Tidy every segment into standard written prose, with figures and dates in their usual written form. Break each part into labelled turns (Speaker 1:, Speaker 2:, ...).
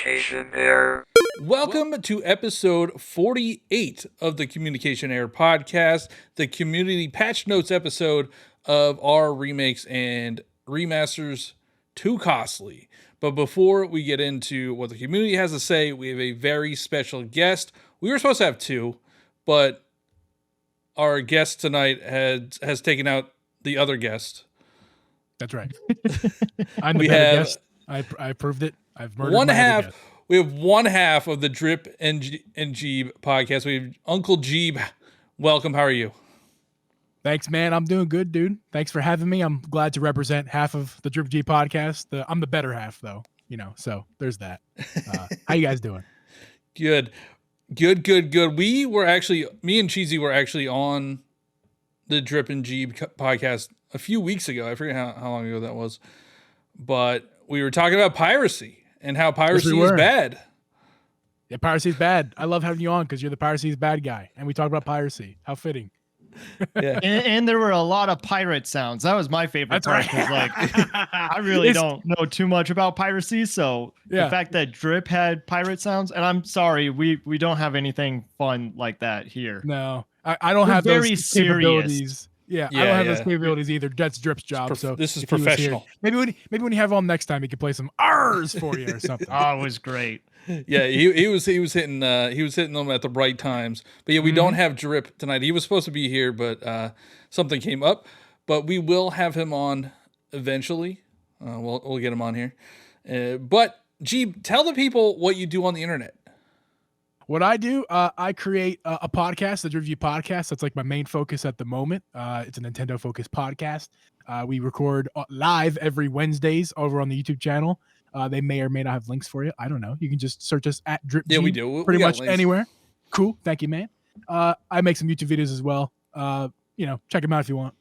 Speaker 1: Communication Error.
Speaker 2: Welcome to episode 48 of the Communication Error podcast, the community patch notes episode of our remakes and remasters Too Costly. But before we get into what the community has to say, we have a very special guest. We were supposed to have two, but our guest tonight has taken out the other guest.
Speaker 3: That's right. I'm the better guest. I proved it. I've murdered
Speaker 2: one
Speaker 3: my other
Speaker 2: half.
Speaker 3: guest.
Speaker 2: We have one half of the Drip and Geeb podcast. We have Uncle Geeb. Welcome. How are you?
Speaker 3: Thanks, man. I'm doing good, dude. Thanks for having me. I'm glad to represent half of the Drip G podcast. I'm the better half, though. So there's that. How you guys doing?
Speaker 2: Good. We were actually, me and Cheesy were actually on the Drip and Geeb podcast a few weeks ago. I forget how long ago that was, but we were talking about piracy and how piracy is bad.
Speaker 3: Yeah, piracy is bad. I love having you on because you're the piracy's bad guy, and we talk about piracy. How fitting.
Speaker 4: Yeah, and there were a lot of pirate sounds. That was my favorite part. Because I really don't know too much about piracy, so the fact that Drip had pirate sounds, and I'm sorry, we don't have anything fun like that here.
Speaker 3: No, I don't have those capabilities. Yeah, I don't have those capabilities either. That's Drip's job. So
Speaker 2: this is professional.
Speaker 3: Maybe when you have on next time, he could play some R's for you or something.
Speaker 4: Oh, it was great.
Speaker 2: Yeah, he was hitting them at the right times. But yeah, we don't have Drip tonight. He was supposed to be here, but something came up. But we will have him on eventually. We'll get him on here. But Geeb, tell the people what you do on the internet.
Speaker 3: What I do, I create a podcast, the Review Podcast. That's like my main focus at the moment. It's a Nintendo-focused podcast. We record live every Wednesdays over on the YouTube channel. They may or may not have links for you. I don't know. You can just search us at Drip.
Speaker 2: Yeah, we do.
Speaker 3: Pretty much anywhere. Cool. Thank you, man. I make some YouTube videos as well. Check them out if you want.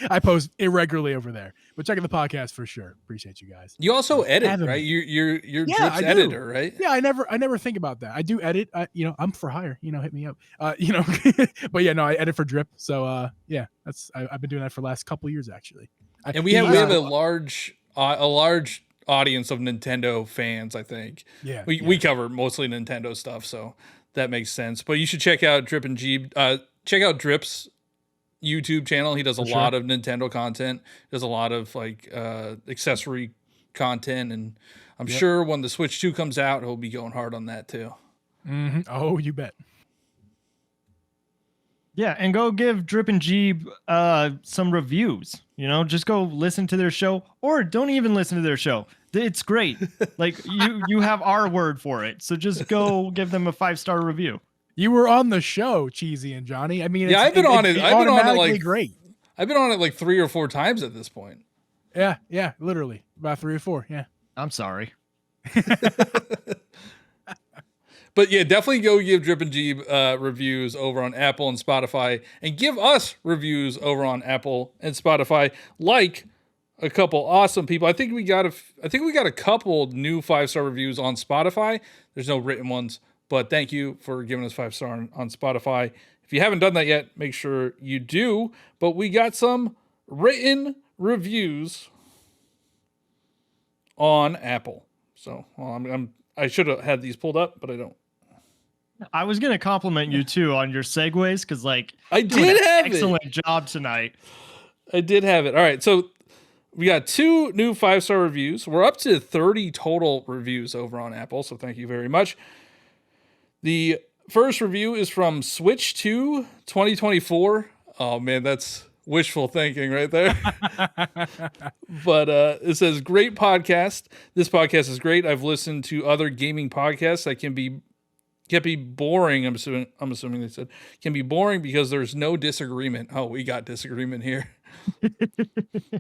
Speaker 3: I post irregularly over there, but check out the podcast for sure. Appreciate you guys.
Speaker 2: You also edit, right? You're Drip's editor, right?
Speaker 3: Yeah, I never think about that. I do edit. I'm for hire. Hit me up. But yeah, no, I edit for Drip. So I've been doing that for the last couple years actually.
Speaker 2: And we have a large audience of Nintendo fans. I think.
Speaker 3: Yeah,
Speaker 2: we cover mostly Nintendo stuff, so that makes sense. But you should check out Drip and Geeb. Check out Drip's YouTube channel. He does a lot of Nintendo content. Does a lot of accessory content, and I'm sure when the Switch 2 comes out, he'll be going hard on that too.
Speaker 3: Mm-hmm. Oh, you bet.
Speaker 4: Yeah, and go give Drip and Geeb some reviews. Just go listen to their show, or don't even listen to their show. It's great. You have our word for it, so just go give them a 5-star review.
Speaker 3: You were on the show, Cheesy and Johnny. I mean,
Speaker 2: I've been on it. I've been on it
Speaker 3: great.
Speaker 2: I've been on it like 3 or 4 times at this point.
Speaker 3: Yeah, literally about 3 or 4. Yeah.
Speaker 4: I'm sorry.
Speaker 2: But yeah, definitely go give Drip and Geeb reviews over on Apple and Spotify, and give us reviews over on Apple and Spotify. Like a couple awesome people. I think we got a couple new 5-star reviews on Spotify. There's no written ones. But thank you for giving us 5-star on Spotify. If you haven't done that yet, make sure you do. But we got some written reviews on Apple. So I should have had these pulled up, but I don't.
Speaker 4: I was gonna compliment you too on your segues because
Speaker 2: I did have
Speaker 4: excellent job tonight.
Speaker 2: I did have it. All right, so we got 2 new 5-star reviews. We're up to 30 total reviews over on Apple. So thank you very much. The first review is from Switch 2 2024. Oh man, that's wishful thinking right there. But it says, great podcast. This podcast is great. I've listened to other gaming podcasts that can be boring. I'm assuming they said can be boring because there's no disagreement. Oh, we got disagreement here.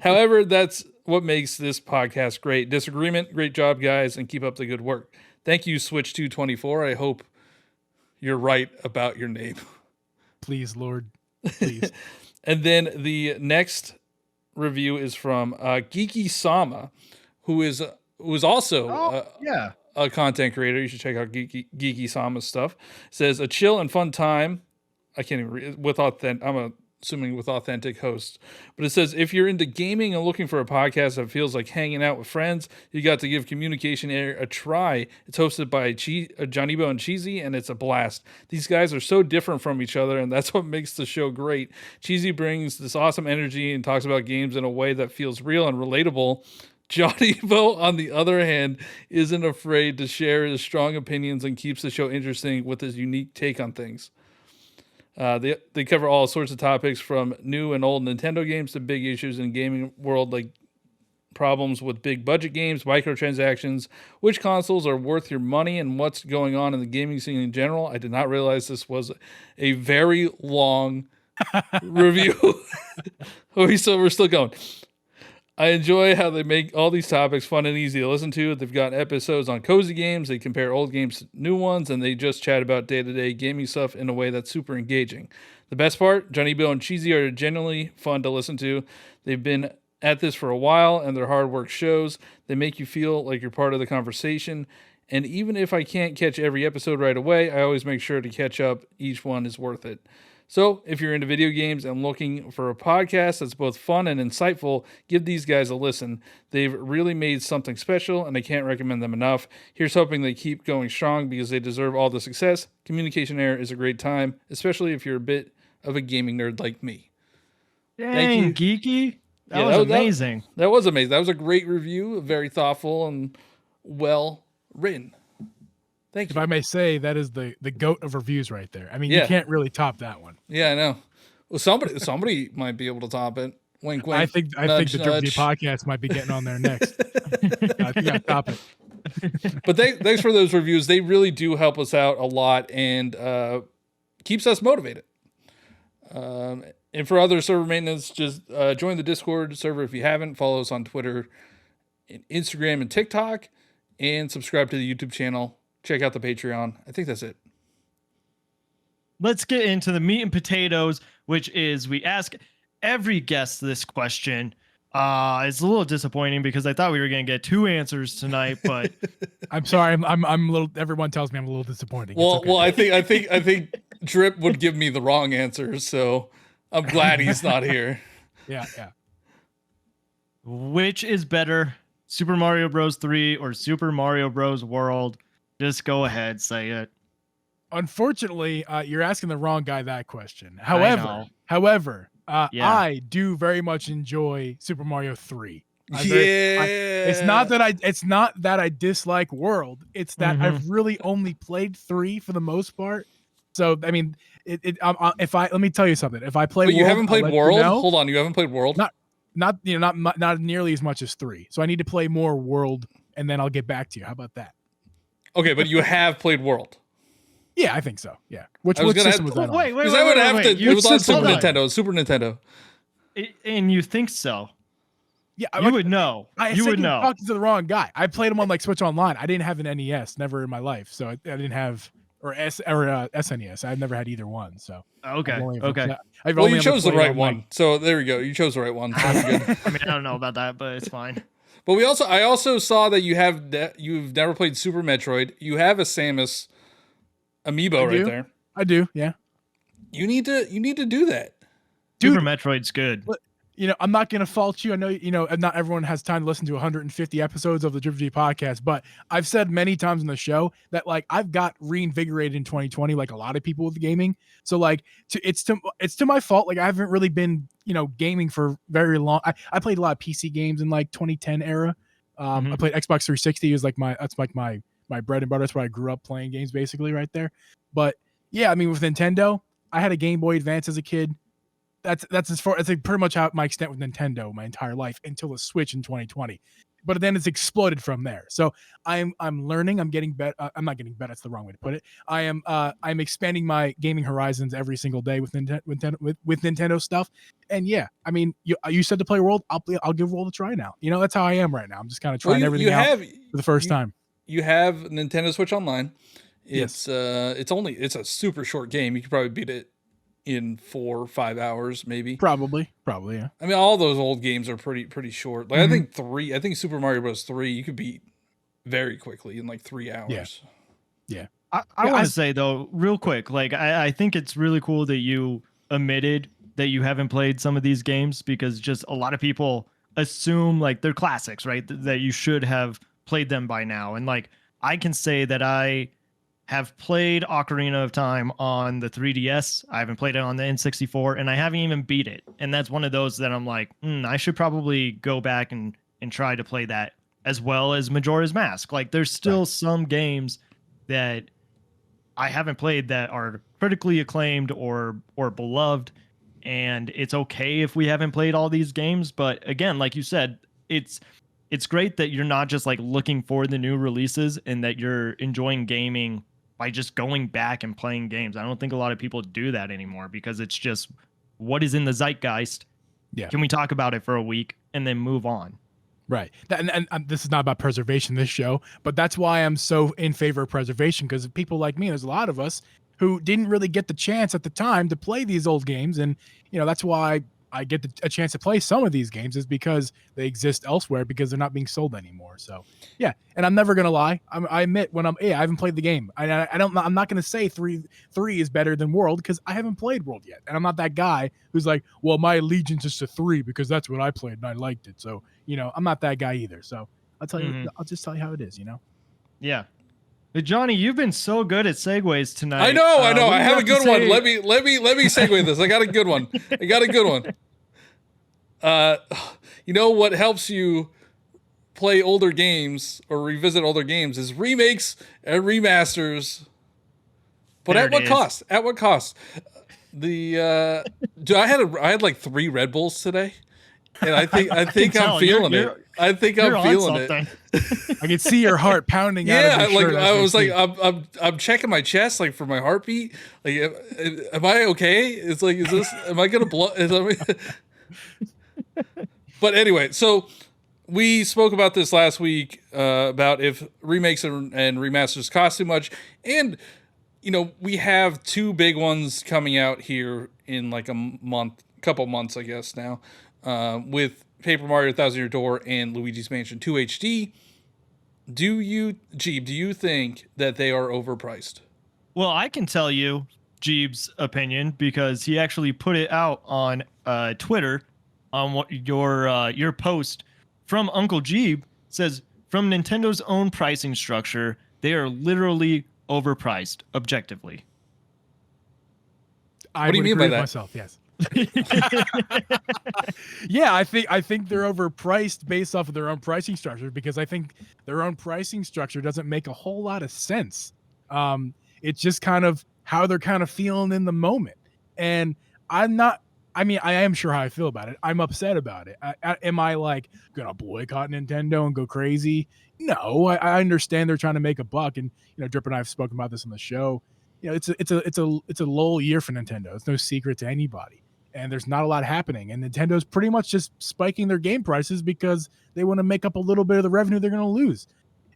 Speaker 2: However, that's what makes this podcast great. Disagreement. Great job, guys, and keep up the good work. Thank you, Switch 224. I hope you're right about your name.
Speaker 3: Please, Lord. Please.
Speaker 2: And then the next review is from Geeky Sama, who is also a content creator. You should check out Geeky Sama's stuff. It says, a chill and fun time. I can't even read with I'm a assuming with authentic hosts. But it says, if you're into gaming and looking for a podcast that feels like hanging out with friends, you got to give Communication Air a try. It's hosted by Johnny Bo and Cheesy, and it's a blast. These guys are so different from each other, and that's what makes the show great. Cheesy brings this awesome energy and talks about games in a way that feels real and relatable. Johnny Bo, on the other hand, isn't afraid to share his strong opinions and keeps the show interesting with his unique take on things. They cover all sorts of topics from new and old Nintendo games to big issues in gaming world, like problems with big budget games, microtransactions, which consoles are worth your money, and what's going on in the gaming scene in general. I did not realize this was a very long review. We're still going. I enjoy how they make all these topics fun and easy to listen to. They've got episodes on cozy games. They compare old games to new ones, and they just chat about day-to-day gaming stuff in a way that's super engaging. The best part, Johnny Bill and Cheesy are genuinely fun to listen to. They've been at this for a while, and their hard work shows. They make you feel like you're part of the conversation. And even if I can't catch every episode right away, I always make sure to catch up. Each one is worth it. So, if you're into video games and looking for a podcast that's both fun and insightful, give these guys a listen. They've really made something special, and I can't recommend them enough. Here's hoping they keep going strong because they deserve all the success. Communication Air is a great time, especially if you're a bit of a gaming nerd like me.
Speaker 4: Dang, geeky. That was amazing.
Speaker 2: That was amazing. That was a great review, very thoughtful and well written. Thank you.
Speaker 3: If I may say, that is the goat of reviews right there. I mean, you can't really top that one.
Speaker 2: Yeah, I know. Well, somebody might be able to top it. Wink, wink.
Speaker 3: I think the Derby podcast might be getting on there next. I think I top it.
Speaker 2: But thanks for those reviews. They really do help us out a lot and keeps us motivated. And for other server maintenance, just join the Discord server if you haven't. Follow us on Twitter, Instagram, and TikTok, and subscribe to the YouTube channel. Check out the Patreon. I think that's it.
Speaker 4: Let's get into the meat and potatoes, which is we ask every guest this question. It's a little disappointing because I thought we were going to get 2 answers tonight, but
Speaker 3: I'm sorry. I'm a little. Everyone tells me I'm a little disappointing.
Speaker 2: Well,
Speaker 3: okay.
Speaker 2: I think Drip would give me the wrong answer, so I'm glad he's not here.
Speaker 3: Yeah.
Speaker 4: Which is better, Super Mario Bros. 3 or Super Mario Bros. World? Just go ahead, say it.
Speaker 3: Unfortunately, you're asking the wrong guy that question. However, I do very much enjoy Super Mario 3. It's not that I dislike World. It's that I've really only played 3 for the most part. So I mean, let me tell you something. If I play,
Speaker 2: but you
Speaker 3: World,
Speaker 2: haven't played World. You know, hold on, you haven't played World.
Speaker 3: Not nearly as much as 3. So I need to play more World, and then I'll get back to you. How about that?
Speaker 2: Okay, but you have played World.
Speaker 3: Yeah, I think so. Yeah. Which system was that on?
Speaker 4: Wait.
Speaker 2: It was on Super Nintendo. Super Nintendo.
Speaker 4: And you think so?
Speaker 3: Yeah,
Speaker 4: you would know. You would know.
Speaker 3: Talking to the wrong guy. I played them on like Switch Online. I didn't have an NES, never in my life. So I didn't have SNES. I've never had either one. So
Speaker 4: okay.
Speaker 2: Well, you chose the right one. So there we go. You chose the right one. So good.
Speaker 4: I mean, I don't know about that, but it's fine.
Speaker 2: But I also saw that you've never played Super Metroid. You have a Samus amiibo right there.
Speaker 3: I do, yeah.
Speaker 2: You need to do that.
Speaker 3: Dude,
Speaker 4: Super Metroid's good.
Speaker 3: You know, I'm not gonna fault you. I know, not everyone has time to listen to 150 episodes of the Drip G podcast, but I've said many times on the show that like I've got reinvigorated in 2020, like a lot of people with gaming. So like it's to my fault. Like I haven't really been, gaming for very long. I played a lot of PC games in like 2010 era. I played Xbox 360. Is like my bread and butter. That's where I grew up playing games, basically, right there. But yeah, I mean, with Nintendo, I had a Game Boy Advance as a kid. That's as far as like pretty much how my extent with Nintendo my entire life until the Switch in 2020. But then it's exploded from there. So I'm learning. I'm getting better. I'm not getting better. That's the wrong way to put it. I'm expanding my gaming horizons every single day with Nintendo stuff. And yeah, I mean, you said to play World. I'll give World a try now. That's how I am right now. I'm just kind of trying everything out for the first time.
Speaker 2: You have Nintendo Switch Online. It's a super short game. You could probably beat it in 4 or 5 hours, maybe.
Speaker 3: Probably, yeah.
Speaker 2: I mean, all those old games are pretty short. Like I think Super Mario Bros. 3 you could beat very quickly in like 3 hours.
Speaker 3: Yeah.
Speaker 4: I want to say though, real quick, like I think it's really cool that you admitted that you haven't played some of these games, because just a lot of people assume like they're classics, right? That you should have played them by now. And like I can say that I have played Ocarina of Time on the 3DS. I haven't played it on the N64, and I haven't even beat it. And that's one of those that I'm like, I should probably go back and try to play that, as well as Majora's Mask. Like there's still some games that I haven't played that are critically acclaimed or beloved, and it's okay if we haven't played all these games. But again, like you said, it's great that you're not just like looking for the new releases, and that you're enjoying gaming by just going back and playing games. I don't think a lot of people do that anymore, because it's just what is in the zeitgeist.
Speaker 3: Yeah.
Speaker 4: Can we talk about it for a week and then move on?
Speaker 3: Right. And this is not about preservation, this show, but that's why I'm so in favor of preservation, because people like me, there's a lot of us who didn't really get the chance at the time to play these old games. And, that's why I get a chance to play some of these games, is because they exist elsewhere, because they're not being sold anymore. So yeah. And I'm never going to lie. I admit when I haven't played the game. I'm not going to say three is better than World, because I haven't played World yet. And I'm not that guy who's like, well, my allegiance is to 3 because that's what I played and I liked it. So, I'm not that guy either. So I'll tell you, I'll just tell you how it is,
Speaker 4: Yeah. But Johnny, you've been so good at segues tonight.
Speaker 2: I know. I have a good one. Let me segue this. I got a good one. What helps you play older games or revisit older games is remakes and remasters. But at what cost? At what cost? I had like 3 Red Bulls today. And I think I'm feeling it. I think I'm feeling it.
Speaker 3: I can see your heart pounding out of your shirt.
Speaker 2: I was like, I'm checking my chest, like for my heartbeat. Like, am I okay? It's like, am I gonna blow? But anyway, so we spoke about this last week about if remakes and remasters cost too much, and we have 2 big ones coming out here in like couple months, I guess now. With Paper Mario Thousand Year Door and Luigi's Mansion 2 HD. Geeb, do you think that they are overpriced?
Speaker 4: Well, I can tell you Geeb's opinion, because he actually put it out on Twitter on what your post from Uncle Geeb says. From Nintendo's own pricing structure, they are literally overpriced objectively.
Speaker 2: What do you mean by that?
Speaker 3: Myself, yes. Yeah, I think they're overpriced based off of their own pricing structure, because I think their own pricing structure doesn't make a whole lot of sense. It's just kind of how they're kind of feeling in the moment. And I am sure how I feel about it. I'm upset about it. Am I like gonna boycott Nintendo and go crazy? No, I understand they're trying to make a buck, and Drip and I have spoken about this on the show. It's a lull year for Nintendo. It's no secret to anybody, and there's not a lot happening. And Nintendo's pretty much just spiking their game prices because they want to make up a little bit of the revenue they're going to lose.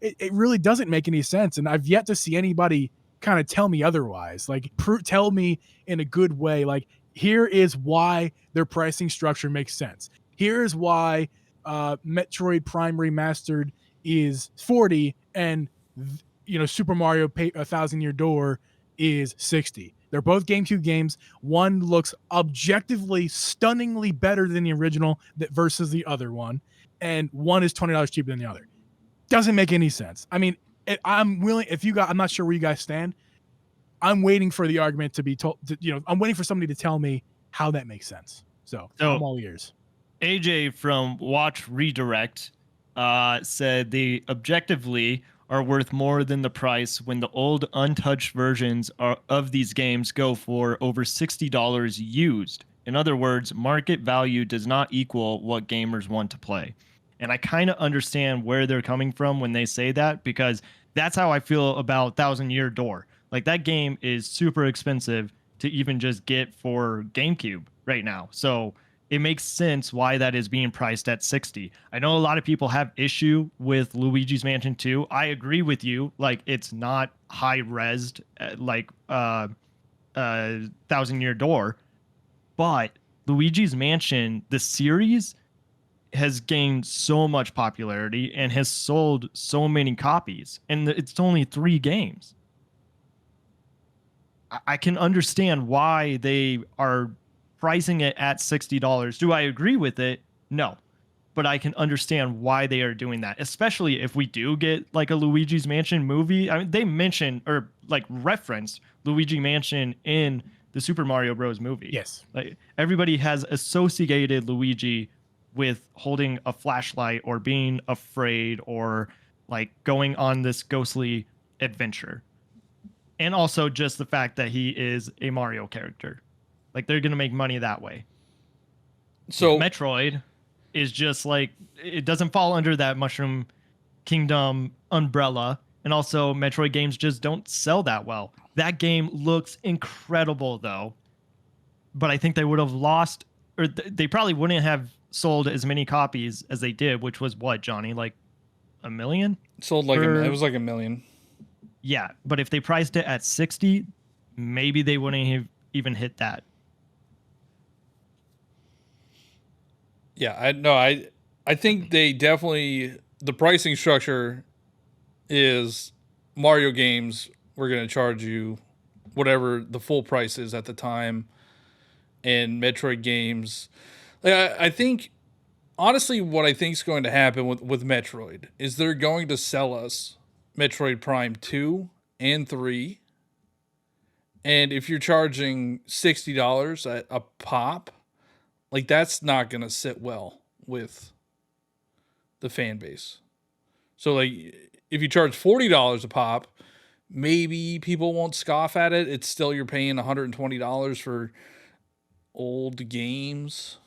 Speaker 3: It really doesn't make any sense, and I've yet to see anybody kind of tell me otherwise. Like, tell me in a good way. Like, here is why their pricing structure makes sense. Here is why Metroid Prime Remastered is $40 and Super Mario A Thousand Year Door is $60. They're both GameCube games. One looks objectively stunningly better than the original versus the other one, and one is $20 cheaper than the other. Doesn't make any sense. I mean, I'm willing, I'm not sure where you guys stand. I'm waiting for the argument to be told. I'm waiting for somebody to tell me how that makes sense. So I'm all ears.
Speaker 4: AJ from Watch Redirect said they objectively are worth more than the price when the old untouched versions of these games go for over $60 used. In other words, market value does not equal what gamers want to play. And I kind of understand where they're coming from when they say that, because that's how I feel about Thousand Year Door. Like, that game is super expensive to even just get for GameCube right now. So it makes sense why that is being priced at $60. I know a lot of people have issue with Luigi's Mansion 2. I agree with you. Like, it's not high-resed like Thousand Year Door. But Luigi's Mansion, the series, has gained so much popularity and has sold so many copies. And it's only 3 games. I can understand why they are pricing it at $60. Do I agree with it? No. But I can understand why they are doing that, especially if we do get like a Luigi's Mansion movie. I mean, they mentioned or like referenced Luigi Mansion in the Super Mario Bros. Movie.
Speaker 3: Yes.
Speaker 4: Like everybody has associated Luigi with holding a flashlight or being afraid or like going on this ghostly adventure. And also just the fact that he is a Mario character. Like they're going to make money that way.
Speaker 2: So
Speaker 4: Metroid is just like, it doesn't fall under that Mushroom Kingdom umbrella. And also Metroid games just don't sell that well. That game looks incredible though. But I think they would have lost, or they probably wouldn't have sold as many copies as they did, which was what, Johnny? Like 1 million?
Speaker 2: sold like it was like 1 million.
Speaker 4: Yeah. But if they priced it at 60, maybe they wouldn't have even hit that.
Speaker 2: Yeah, I think they definitely, the pricing structure is Mario games, we're going to charge you whatever the full price is at the time, and Metroid games, like I think honestly what I think is going to happen with Metroid is they're going to sell us Metroid Prime 2 and 3, and if you're charging $60 a pop, like that's not going to sit well with the fan base. So like if you charge $40 a pop, maybe people won't scoff at it. It's still, you're paying $120 for old games.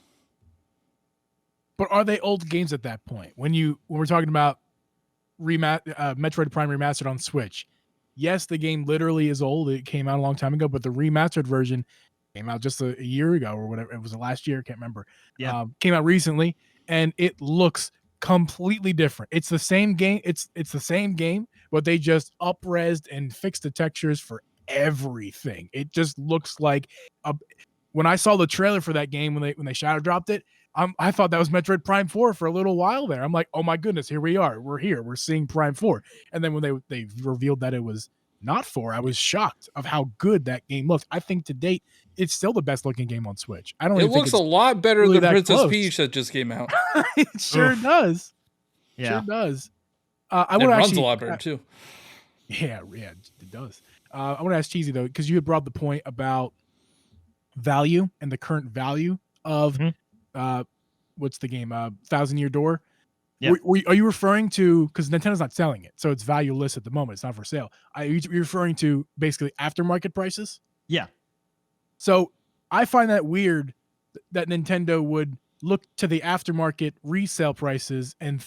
Speaker 3: But are they old games at that point? When we're talking about Metroid Prime Remastered on Switch, yes, the game literally is old. It came out a long time ago, but the remastered version came out just a year ago or whatever. It was the last year. I can't remember.
Speaker 4: Yeah.
Speaker 3: Came out recently, and it looks completely different. It's the same game. It's the same game, but they just up-resed and fixed the textures for everything. It just looks like when I saw the trailer for that game, when they shadow dropped it, I thought that was Metroid Prime 4 for a little while there. I'm like, oh my goodness, here we are. We're here. We're seeing Prime 4. And then when they revealed that it was not 4, I was shocked of how good that game looked. I think to date, it's still the best looking game on Switch. I don't.
Speaker 2: It looks a lot better
Speaker 3: really
Speaker 2: than Princess
Speaker 3: close.
Speaker 2: Peach that just came out.
Speaker 3: It sure does.
Speaker 4: Yeah.
Speaker 3: Sure does.
Speaker 2: It runs a lot better too.
Speaker 3: Yeah, it does. I want to ask Cheesy though, because you had brought up the point about value and the current value of what's the game? 1,000 Year Door.
Speaker 4: Yeah.
Speaker 3: Are you referring to, because Nintendo's not selling it, so it's valueless at the moment. It's not for sale. Are you referring to basically aftermarket prices?
Speaker 4: Yeah.
Speaker 3: So I find that weird that Nintendo would look to the aftermarket resale prices and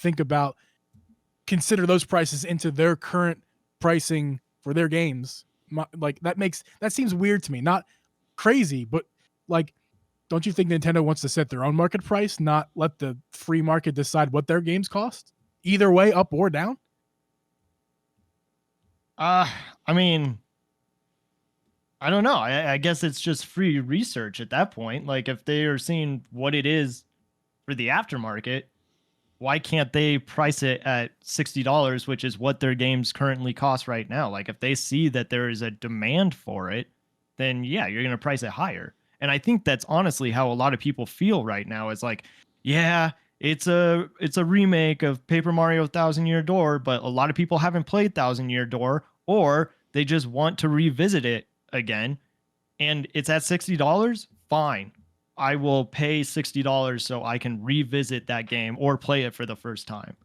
Speaker 3: consider those prices into their current pricing for their games. Like that seems weird to me. Not crazy, but like, don't you think Nintendo wants to set their own market price, not let the free market decide what their games cost? Either way, up or down?
Speaker 4: I mean, I don't know. I guess it's just free research at that point. Like if they are seeing what it is for the aftermarket, why can't they price it at $60, which is what their games currently cost right now? Like if they see that there is a demand for it, then yeah, you're going to price it higher. And I think that's honestly how a lot of people feel right now. Is like, yeah, it's a remake of Paper Mario 1,000 Year Door, but a lot of people haven't played 1,000 Year Door, or they just want to revisit it again. And it's at $60. Fine, I will pay $60 so I can revisit that game or play it for the first time.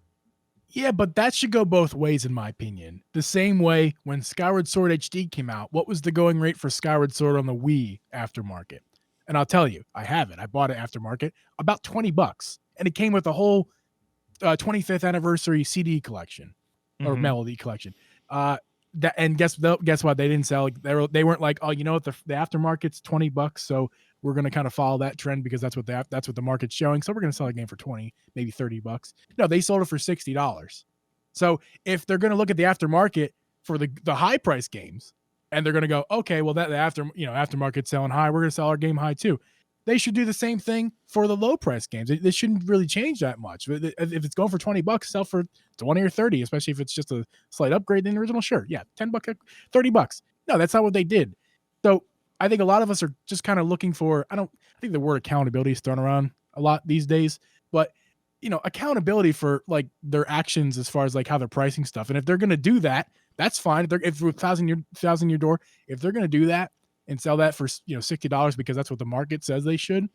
Speaker 3: Yeah, but that should go both ways, in my opinion. The same way when Skyward Sword HD came out, what was the going rate for Skyward Sword on the Wii aftermarket? And I'll tell you, I have it. I bought it aftermarket, about $20. And it came with a whole 25th anniversary CD collection or melody collection. And guess what? They didn't sell. They weren't like, oh, you know what? The aftermarket's $20, so we're going to kind of follow that trend because that's what the market's showing. So we're going to sell a game for $20, maybe $30. No, they sold it for $60. So if they're going to look at the aftermarket for the high price games, and they're going to go, okay, well that aftermarket's selling high, we're going to sell our game high too. They should do the same thing for the low price games. They shouldn't really change that much. If it's going for $20, sell for 20 or 30, especially if it's just a slight upgrade than the original. Sure, yeah, $10, $30. No, that's not what they did. So I think a lot of us are just kind of looking for, I think the word accountability is thrown around a lot these days, but accountability for like their actions as far as like how they're pricing stuff. And if they're going to do that, that's fine. If with thousand year door, if they're going to do that and sell that for $60 because that's what the market says they should,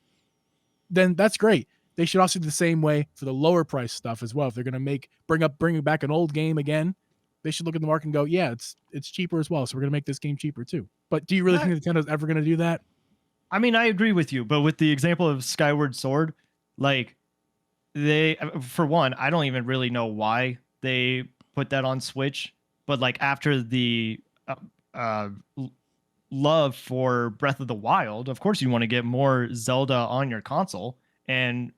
Speaker 3: then that's great. They should also do the same way for the lower price stuff as well. If they're going to bring back an old game again, they should look at the market and go, yeah, it's cheaper as well. So we're going to make this game cheaper too. But do you really think Nintendo's ever going to do that?
Speaker 4: I mean, I agree with you, but with the example of Skyward Sword, like for one, I don't even really know why they put that on Switch, but like after the love for Breath of the Wild, of course you want to get more Zelda on your console, and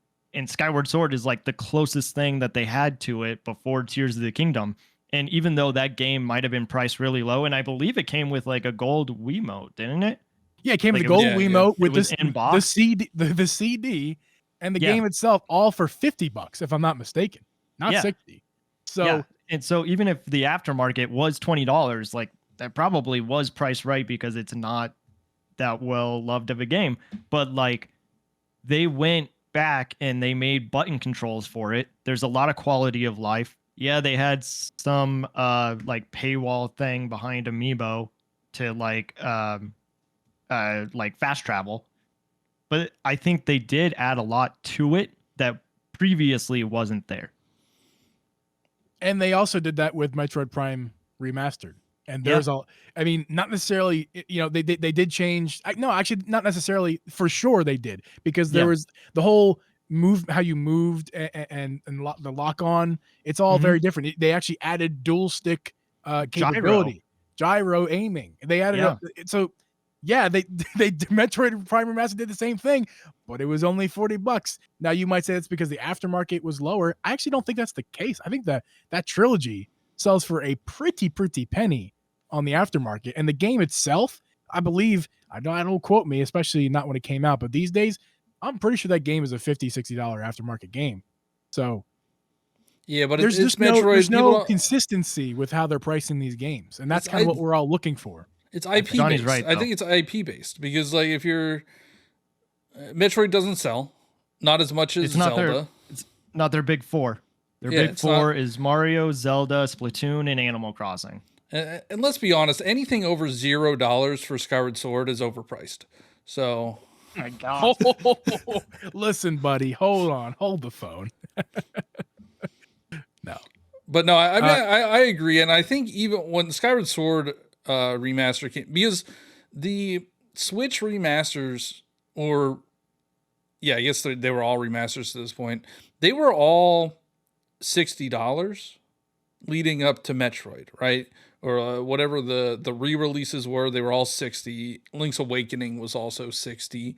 Speaker 4: Skyward Sword is like the closest thing that they had to it before Tears of the Kingdom. And even though that game might have been priced really low, and I believe it came with like a gold Wiimote, didn't it?
Speaker 3: Yeah, it came with a gold Wiimote with the CD and the game itself, all for $50, if I'm not mistaken, not 60. So
Speaker 4: and so even if the aftermarket was $20, like that probably was priced right because it's not that well loved of a game. But like they went back and they made button controls for it. There's a lot of quality of life. Yeah, they had some like paywall thing behind Amiibo to like fast travel. But I think they did add a lot to it that previously wasn't there.
Speaker 3: And they also did that with Metroid Prime Remastered. And there's I mean, not necessarily, they did change. No, actually, not necessarily. For sure, they did, because there was the whole how you moved and the lock on. It's all very different. They actually added dual stick capability, gyro aiming. They added up. So yeah, they Metroid Prime Remastered did the same thing, but it was only $40. Now you might say it's because the aftermarket was lower. I actually don't think that's the case. I think that trilogy sells for a pretty penny on the aftermarket, and the game itself, I believe, I don't quote me, especially not when it came out, but these days I'm pretty sure that game is a $50-$60 aftermarket game. So
Speaker 2: yeah, but
Speaker 3: there's
Speaker 2: it's
Speaker 3: Metroid.
Speaker 2: Metroid.
Speaker 3: There's no consistency with how they're pricing these games, and that's kind of what we're all looking for.
Speaker 2: It's IP based.
Speaker 4: Right,
Speaker 2: I think it's IP based because like if you're Metroid doesn't sell not as much as Zelda.
Speaker 4: It's not their big four. Their big four is Mario, Zelda, Splatoon, and Animal Crossing.
Speaker 2: And let's be honest, anything over $0 for Skyward Sword is overpriced. So,
Speaker 4: my God.
Speaker 3: Listen, buddy, hold the phone. No,
Speaker 2: but no, I mean, I agree, and I think even when Skyward Sword remaster came, because the Switch remasters, I guess they were all remasters to this point. They were all $60 leading up to Metroid, right? Or whatever the re-releases were, they were all 60. Link's Awakening was also 60.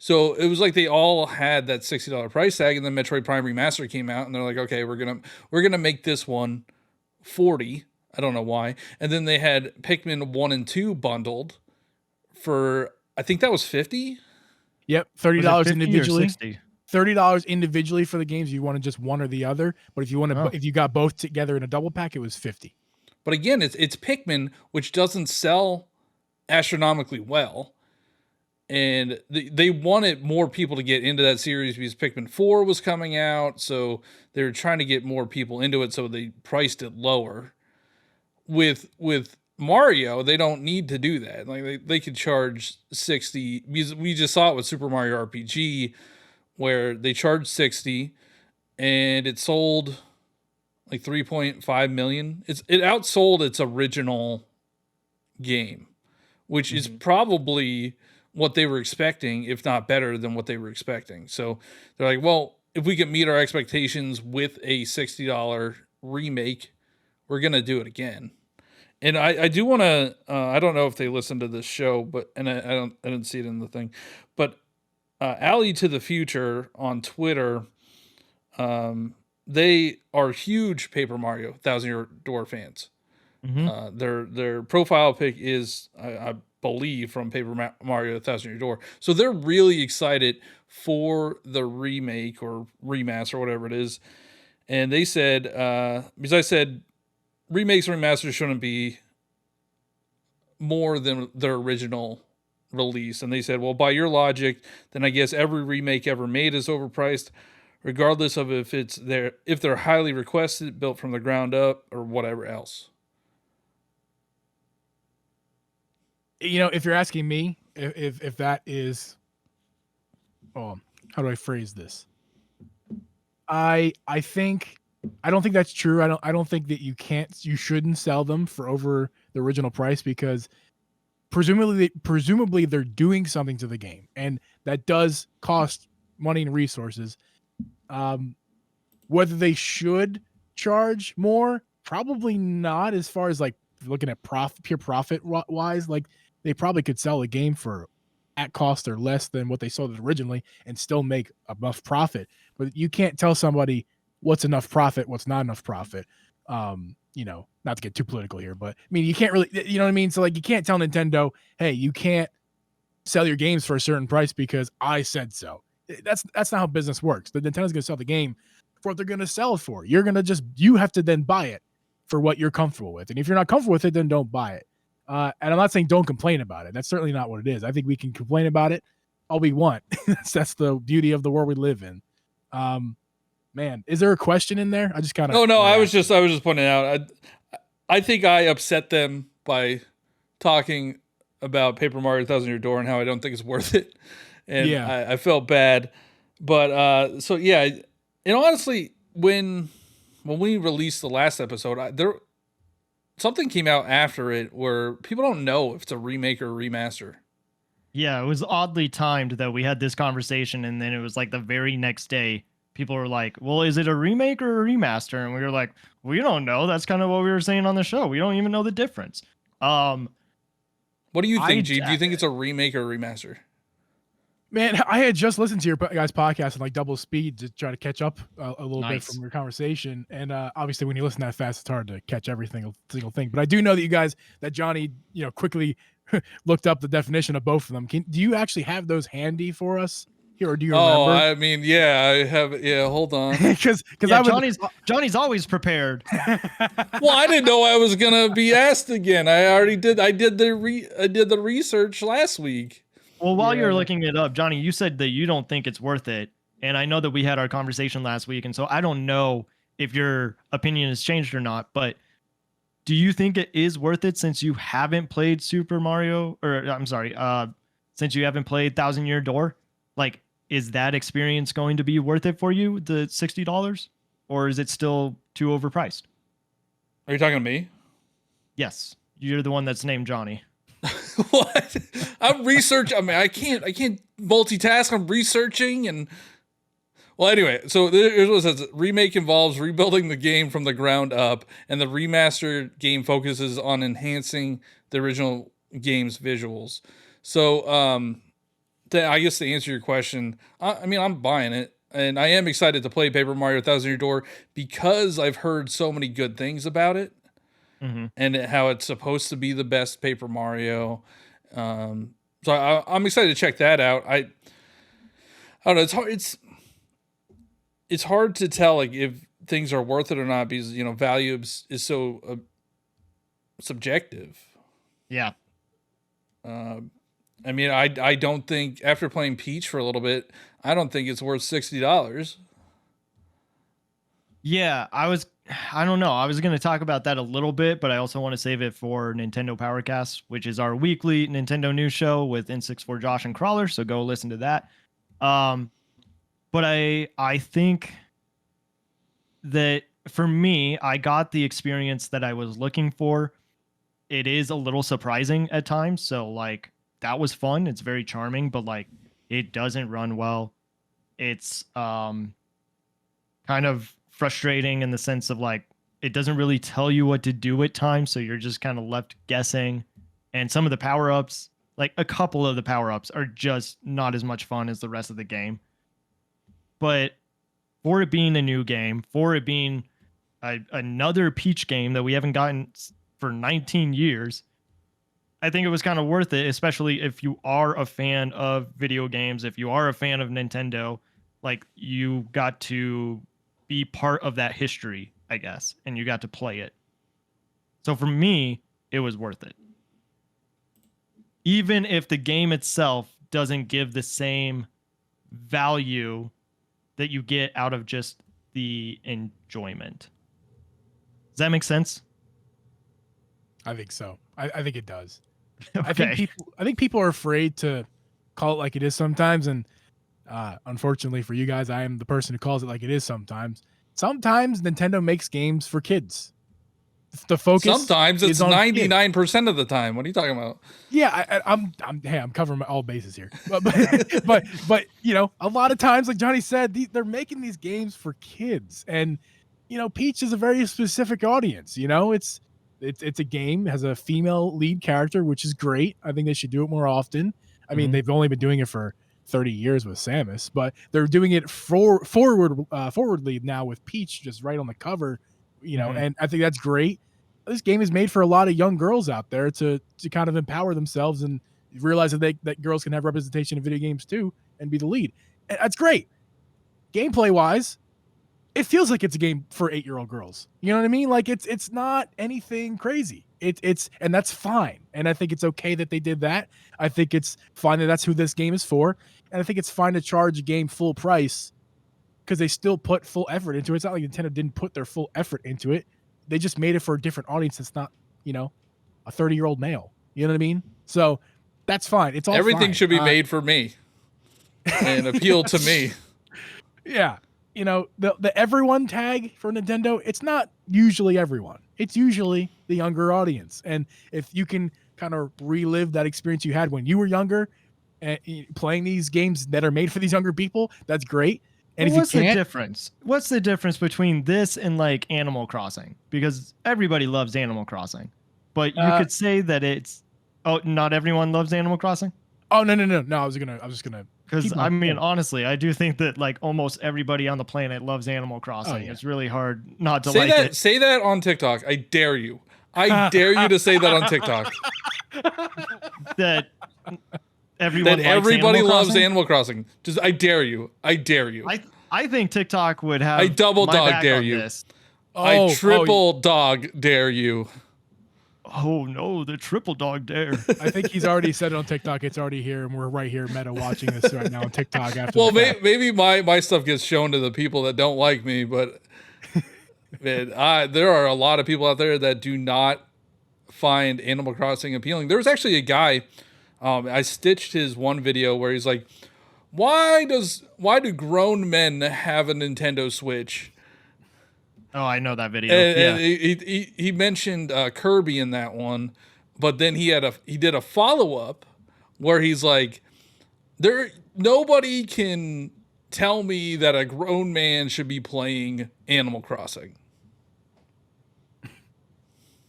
Speaker 2: So it was like they all had that $60 price tag, and then Metroid Prime Remaster came out, and they're like, okay, we're gonna make this one 40. I don't know why. And then they had Pikmin 1 and 2 bundled for, I think that was 50.
Speaker 3: Yep, $30 individually. $30 individually for the games. You wanted just one or the other, but if you if you got both together in a double pack, it was 50.
Speaker 2: But again, it's Pikmin, which doesn't sell astronomically well, and they wanted more people to get into that series because Pikmin 4 was coming out, so they were trying to get more people into it, so they priced it lower. With Mario, they don't need to do that. Like they could charge 60, because we just saw it with Super Mario RPG, where they charged 60, and it sold like 3.5 million. It outsold its original game, which is probably what they were expecting, if not better than what they were expecting. So they're like, well, if we can meet our expectations with a $60 remake, we're going to do it again. And I do want to, I don't know if they listen to this show, but, and I didn't see it in the thing, but Alley to the Future on Twitter, they are huge Paper Mario Thousand Year Door fans. Their profile pic is, I believe, from Paper Mario Thousand Year Door. So they're really excited for the remake or remaster, or whatever it is. And they said, because I said, remakes and remasters shouldn't be more than their original release. And they said, well, by your logic, then I guess every remake ever made is overpriced, regardless of if they're highly requested, built from the ground up, or whatever else.
Speaker 3: If you're asking me, if that is, how do I phrase this? I don't think that's true. I don't think that you shouldn't sell them for over the original price, because presumably they're doing something to the game, and that does cost money and resources. Whether they should charge more, probably not, as far as like looking at pure profit wise. Like, they probably could sell a game for at cost or less than what they sold it originally and still make enough profit. But you can't tell somebody what's enough profit, what's not enough profit. Not to get too political here, but I mean, you can't really, you know what I mean? So like, you can't tell Nintendo, hey, you can't sell your games for a certain price because I said so. That's not how business works. The Nintendo's going to sell the game for what they're going to sell it for. You have to then buy it for what you're comfortable with. And if you're not comfortable with it, then don't buy it. And I'm not saying don't complain about it. That's certainly not what it is. I think we can complain about it all we want. That's the beauty of the world we live in. Man, is there a question in there? I just kind of.
Speaker 2: Oh no, I was just pointing out. I think I upset them by talking about Paper Mario Thousand Year Door and how I don't think it's worth it, and yeah. I felt bad. But so yeah, and honestly, when we released the last episode, something came out after it where people don't know if it's a remake or a remaster.
Speaker 4: Yeah, it was oddly timed that we had this conversation, and then it was like the very next day, people were like, well, is it a remake or a remaster? And we were like, we don't know. That's kind of what we were saying on the show. We don't even know the difference.
Speaker 2: What do you think, Geeb? Do you think it's a remake or a remaster?
Speaker 3: Man, I had just listened to your guys' podcast in like double speed to try to catch up a little bit from your conversation. And obviously, when you listen that fast, it's hard to catch every single thing. But I do know that Johnny, quickly looked up the definition of both of them. Do you actually have those handy for us here, or do you remember?
Speaker 2: Oh, I mean, yeah, I have. Yeah, hold on.
Speaker 3: Because
Speaker 4: Johnny's always prepared.
Speaker 2: Well, I didn't know I was gonna be asked again. I did the research last week.
Speaker 4: Well, while you're looking it up, Johnny, you said that you don't think it's worth it. And I know that we had our conversation last week. And so I don't know if your opinion has changed or not. But do you think it is worth it since you haven't played since you haven't played Thousand Year Door? Like, is that experience going to be worth it for you, the $60? Or is it still too overpriced?
Speaker 2: Are you talking to me?
Speaker 4: Yes. You're the one that's named Johnny.
Speaker 2: What? I'm researching. I mean, I can't multitask. I'm researching well, anyway, so here's what it says. Remake involves rebuilding the game from the ground up, and the remastered game focuses on enhancing the original game's visuals. So, I guess to answer your question, I mean, I'm buying it, and I am excited to play Paper Mario Thousand Year Door because I've heard so many good things about it. Mm-hmm. And how it's supposed to be the best Paper Mario. So I'm excited to check that out. I don't know. It's hard. It's hard to tell like if things are worth it or not because value is so subjective.
Speaker 4: Yeah.
Speaker 2: I mean, I don't think after playing Peach for a little bit, I don't think it's worth $60.
Speaker 4: Yeah, I don't know. I was going to talk about that a little bit, but I also want to save it for Nintendo Powercast, which is our weekly Nintendo news show with N64 Josh and Crawler. So go listen to that. But I think that for me, I got the experience that I was looking for. It is a little surprising at times. So like that was fun. It's very charming, but like it doesn't run well. It's kind of frustrating in the sense of like it doesn't really tell you what to do at times, so you're just kind of left guessing. And some of the power-ups, like a couple of the power-ups, are just not as much fun as the rest of the game. But for it being a new game, for it being another Peach game that we haven't gotten for 19 years, I think it was kind of worth it, especially if you are a fan of video games, if you are a fan of Nintendo, like you got to be part of that history, I guess, and you got to play it. So for me, it was worth it. even if the game itself doesn't give the same value that you get out of just the enjoyment. Does that make sense?
Speaker 3: I think so. I think it does.
Speaker 4: Okay.
Speaker 3: I think people are afraid to call it like it is sometimes, and unfortunately for you guys, I am the person who calls it like it is sometimes. Sometimes Nintendo makes games for kids. The focus.
Speaker 2: Sometimes it's 99% of the time. What are you talking about?
Speaker 3: Yeah, I'm covering all bases here. But you know, a lot of times, like Johnny said, they're making these games for kids, and you know, Peach is a very specific audience. You know, it's a game, has a female lead character, which is great. I think they should do it more often. I mean, they've only been doing it for 30 years with Samus, but they're doing it forward lead now with Peach just right on the cover, you know, and I think that's great. This game is made for a lot of young girls out there to kind of empower themselves and realize that girls can have representation in video games too and be the lead. And that's great. Gameplay wise, it feels like it's a game for 8-year-old girls. You know what I mean? Like it's not anything crazy. It's and that's fine. And I think it's okay that they did that. I think it's fine that that's who this game is for. And I think it's fine to charge a game full price because they still put full effort into it. It's not like Nintendo didn't put their full effort into it. They just made it for a different audience that's not, you know, a 30-year-old male. You know what I mean? So that's fine. It's all
Speaker 2: Everything
Speaker 3: fine.
Speaker 2: should be made for me and appeal to me.
Speaker 3: Yeah. You know, the everyone tag for Nintendo, it's not usually everyone. It's usually the younger audience. And if you can kind of relive that experience you had when you were younger and playing these games that are made for these younger people, that's great. And
Speaker 4: what's the difference? What's the difference between this and like Animal Crossing? Because everybody loves Animal Crossing, but you could say that it's not everyone loves Animal Crossing.
Speaker 3: Oh no! I was just gonna.
Speaker 4: Because I mean, honestly, I do think that like almost everybody on the planet loves Animal Crossing.
Speaker 3: Oh, yeah.
Speaker 4: It's really hard not to
Speaker 2: say
Speaker 4: like
Speaker 2: that.
Speaker 4: it.
Speaker 2: Say that on TikTok. I dare you. I dare you to say that on TikTok.
Speaker 4: That everyone.
Speaker 2: That everybody
Speaker 4: Animal
Speaker 2: loves
Speaker 4: Crossing?
Speaker 2: Animal Crossing. Just I dare you. I dare you.
Speaker 4: I think TikTok would have.
Speaker 2: I double
Speaker 4: my
Speaker 2: dog
Speaker 4: back
Speaker 2: dare
Speaker 4: on
Speaker 2: you.
Speaker 4: this.
Speaker 2: I triple dog dare you.
Speaker 4: Oh no, the triple dog dare.
Speaker 3: I think he's already said it on TikTok. It's already here, and we're right here, meta, watching this right now on TikTok. After
Speaker 2: well, maybe my stuff gets shown to the people that don't like me, but man, there are a lot of people out there that do not find Animal Crossing appealing. There was actually a guy, I stitched his one video where he's like, why do grown men have a Nintendo Switch?
Speaker 4: Oh, I know that video.
Speaker 2: And he mentioned Kirby in that one, but then he did a follow-up where he's like, nobody can tell me that a grown man should be playing Animal Crossing.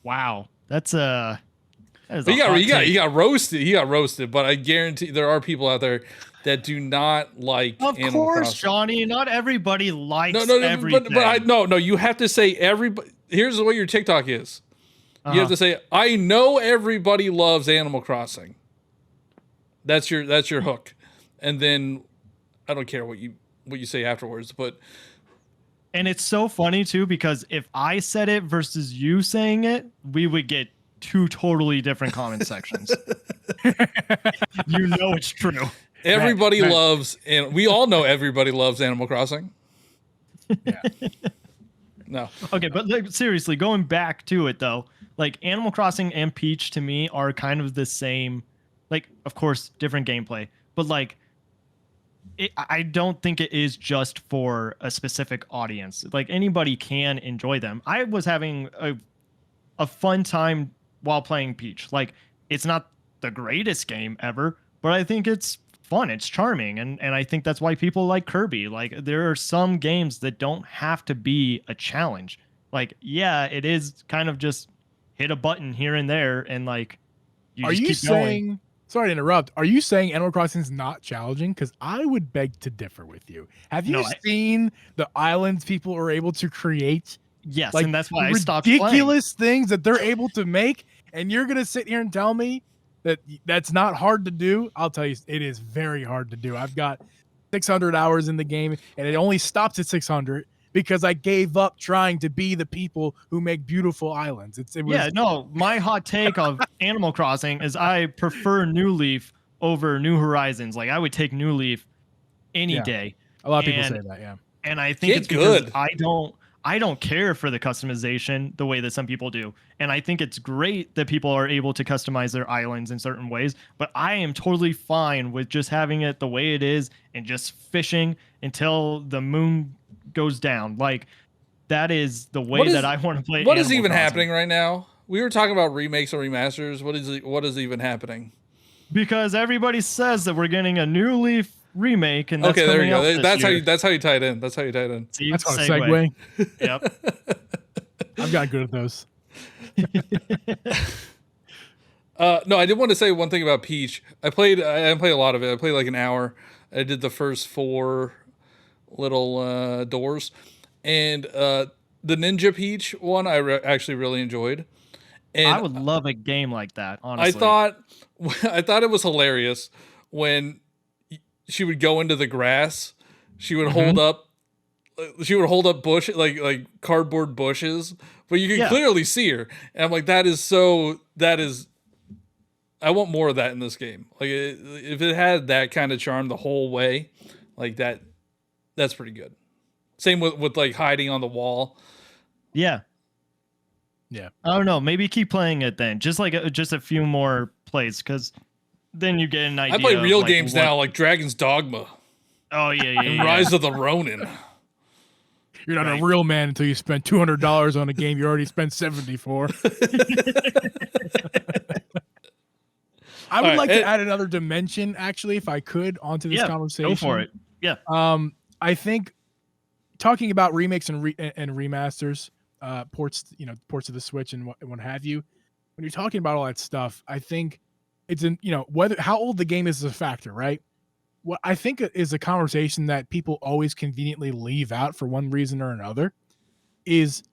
Speaker 4: Wow, that is
Speaker 2: he got roasted. He got roasted, but I guarantee there are people out there that do not like
Speaker 4: Of
Speaker 2: Animal
Speaker 4: course,
Speaker 2: Crossing.
Speaker 4: Johnny. Not everybody likes
Speaker 2: no,
Speaker 4: everything.
Speaker 2: but you have to say everybody. Here's what your TikTok is. You have to say, I know everybody loves Animal Crossing. That's your hook, and then I don't care what you say afterwards. But
Speaker 4: and it's so funny too because if I said it versus you saying it, we would get two totally different comment sections. You know it's true.
Speaker 2: Everybody loves, and we all know everybody loves Animal Crossing.
Speaker 3: Yeah.
Speaker 2: No.
Speaker 4: Okay, but like, seriously, going back to it though, like Animal Crossing and Peach to me are kind of the same. Like, of course, different gameplay, but like, I don't think it is just for a specific audience. Like anybody can enjoy them. I was having a fun time while playing Peach. Like, it's not the greatest game ever, but I think it's fun. It's charming. And I think that's why people like Kirby. Like, there are some games that don't have to be a challenge. Like, yeah, it is kind of just hit a button here and there and like,
Speaker 3: are you saying, sorry to interrupt, are you saying Animal Crossing is not challenging? Because I would beg to differ with you. Have you seen the islands people are able to create?
Speaker 4: Yes,
Speaker 3: like,
Speaker 4: and that's why I stopped playing.
Speaker 3: Ridiculous things that they're able to make, and you're gonna sit here and tell me that's not hard to do? I'll tell you, it is very hard to do. I've got 600 hours in the game, and it only stops at 600. because I gave up trying to be the people who make beautiful islands. It was
Speaker 4: Yeah, no, my hot take of Animal Crossing is I prefer New Leaf over New Horizons. Like, I would take New Leaf any day.
Speaker 3: A lot of people say that, yeah.
Speaker 4: And I think it's because I don't care for the customization the way that some people do. And I think it's great that people are able to customize their islands in certain ways, but I am totally fine with just having it the way it is and just fishing until the moon goes down. Like, that is the way that I want to play.
Speaker 2: What is even happening right now? We were talking about remakes or remasters. What is even happening?
Speaker 4: Because everybody says that we're getting a New Leaf remake, and that's
Speaker 2: okay, there you go.
Speaker 4: That's
Speaker 2: how you tie it in. That's how you tie it in.
Speaker 4: See,
Speaker 3: that's called a segue.
Speaker 4: Yep.
Speaker 3: I've got good at those.
Speaker 2: No, I did want to say one thing about Peach. I didn't play a lot of it. I played like an hour. I did the first 4 little doors, and the Ninja Peach one I actually really enjoyed. And
Speaker 4: I would love a game like that, honestly.
Speaker 2: I thought it was hilarious when she would go into the grass. She would hold up bush like cardboard bushes, but you can clearly see her. And I'm like, I want more of that in this game. Like, if it had that kind of charm the whole way, like that's pretty good. Same with like hiding on the wall.
Speaker 4: Yeah.
Speaker 3: Yeah.
Speaker 4: I don't know. Maybe keep playing it then. Just a few more plays, because then you get an idea.
Speaker 2: I play real games now, like Dragon's Dogma.
Speaker 4: Oh yeah.
Speaker 2: And Rise of the Ronin.
Speaker 3: You're not a real man until you spend $200 on a game you already spent $70 for. I would like to add another dimension, actually, if I could, onto this conversation.
Speaker 4: Go for it. Yeah.
Speaker 3: I think talking about remakes and remasters, ports to the Switch and what have you. When you're talking about all that stuff, I think it's how old the game is a factor, right? What I think is a conversation that people always conveniently leave out for one reason or another is,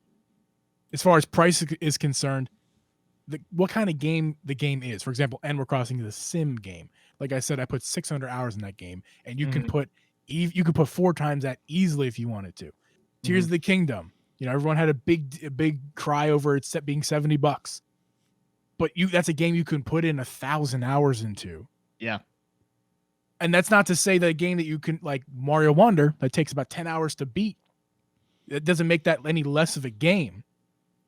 Speaker 3: as far as price is concerned, what kind of game the game is. For example, Animal Crossing is a sim game. Like I said, I put 600 hours in that game, and you can put 4 times that easily if you wanted to. Tears of the Kingdom. Everyone had a big cry over it being $70, but that's a game you can put in 1,000 hours into.
Speaker 4: Yeah.
Speaker 3: And that's not to say that a game that you can, like Mario Wonder, that takes about 10 hours to beat, it doesn't make that any less of a game.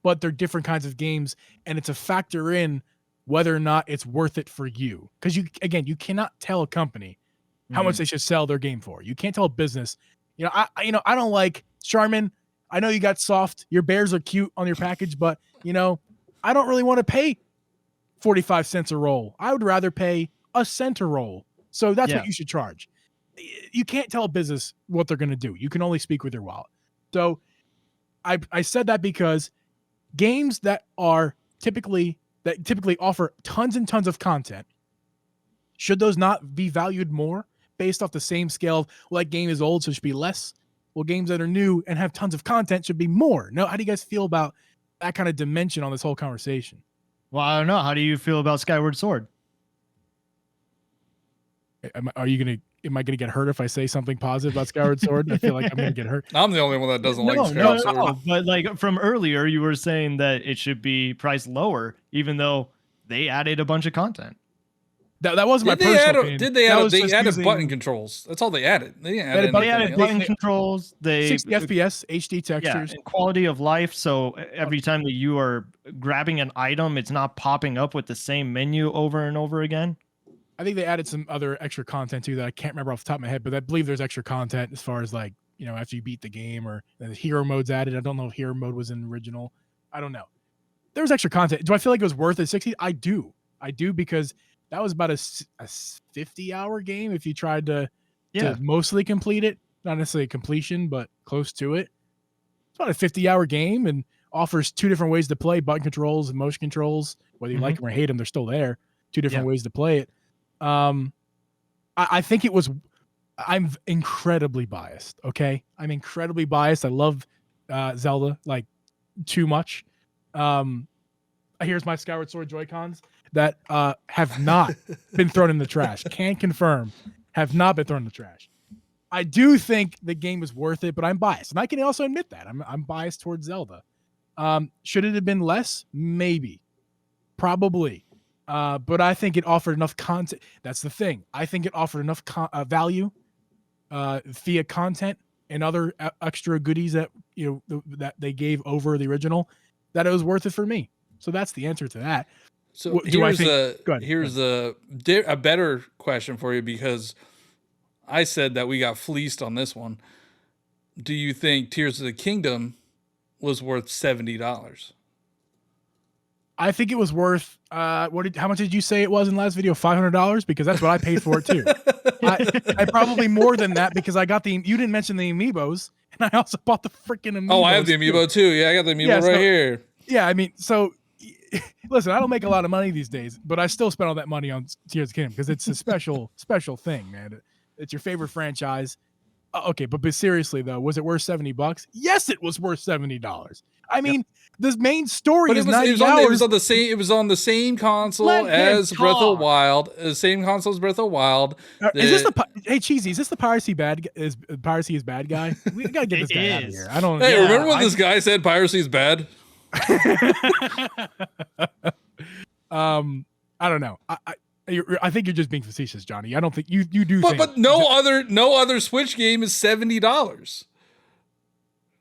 Speaker 3: But they're different kinds of games, and it's a factor in whether or not it's worth it for you. Because you cannot tell a company how much they should sell their game for. You can't tell a business. I don't like Charmin. I know you got soft. Your bears are cute on your package, but I don't really want to pay 45 cents a roll. I would rather pay a cent a roll. So that's what you should charge. You can't tell a business what they're going to do. You can only speak with your wallet. So I said that because games that typically offer tons and tons of content, should those not be valued more based off the same scale of, well, that game is old, so it should be less? Well, games that are new and have tons of content should be more. No, how do you guys feel about that kind of dimension on this whole conversation?
Speaker 4: Well, I don't know. How do you feel about Skyward Sword?
Speaker 3: Am I gonna get hurt if I say something positive about Skyward Sword? I feel like I'm gonna get hurt.
Speaker 2: I'm the only one that doesn't like Skyward Sword.
Speaker 4: No. But like from earlier, you were saying that it should be priced lower, even though they added a bunch of content.
Speaker 3: That wasn't my personal opinion.
Speaker 2: Did they add? They added button controls. That's all they added. They added
Speaker 4: button controls.
Speaker 3: 60 FPS, HD textures,
Speaker 4: and quality of life. So every time that you are grabbing an item, it's not popping up with the same menu over and over again.
Speaker 3: I think they added some other extra content too that I can't remember off the top of my head, but I believe there's extra content as far as like, after you beat the game, or the hero mode's added. I don't know if hero mode was in the original. I don't know. There was extra content. Do I feel like it was worth it 60? I do because that was about a 50-hour game if you tried to mostly complete it. Not necessarily completion, but close to it. It's about a 50-hour game and offers 2 different ways to play: button controls and motion controls. Whether you like them or hate them, they're still there. 2 different ways to play it. I think it was. I'm incredibly biased. Okay, I'm incredibly biased. I love Zelda like too much. Here's my Skyward Sword Joy-Cons that have not been thrown in the trash. Can confirm, have not been thrown in the trash. I do think the game is worth it, but I'm biased, and I can also admit that I'm biased towards Zelda. Should it have been less? Maybe, probably, but I think it offered enough content. That's the thing. I think it offered enough value via content and other extra goodies that that they gave over the original, that it was worth it for me. So that's the answer to that.
Speaker 2: So here's a better question for you, because I said that we got fleeced on this one. Do you think Tears of the Kingdom was worth $70?
Speaker 3: I think it was worth how much did you say it was in the last video? $500, because that's what I paid for it too. I probably more than that, because I got you didn't mention the amiibos, and I also bought the freaking amiibos.
Speaker 2: Oh, I have the amiibo too. Yeah, I got the amiibo right here.
Speaker 3: Yeah, I mean, so listen, I don't make a lot of money these days, but I still spend all that money on Tears of the Kingdom because it's a special thing, man. It's your favorite franchise. Okay, but seriously though, was it worth $70? Yes, it was worth $70. I mean, the main story is 90 hours.
Speaker 2: It was on the same console as Breath of the Wild. The same console as Breath of the Wild.
Speaker 3: Is this hey Cheesy? Is this the piracy is bad guy? We gotta get this guy out of here. I don't.
Speaker 2: Hey, remember when this guy said piracy is bad?
Speaker 3: I don't know. I think you're just being facetious, Johnny. I don't think you do.
Speaker 2: But no other Switch game is $70.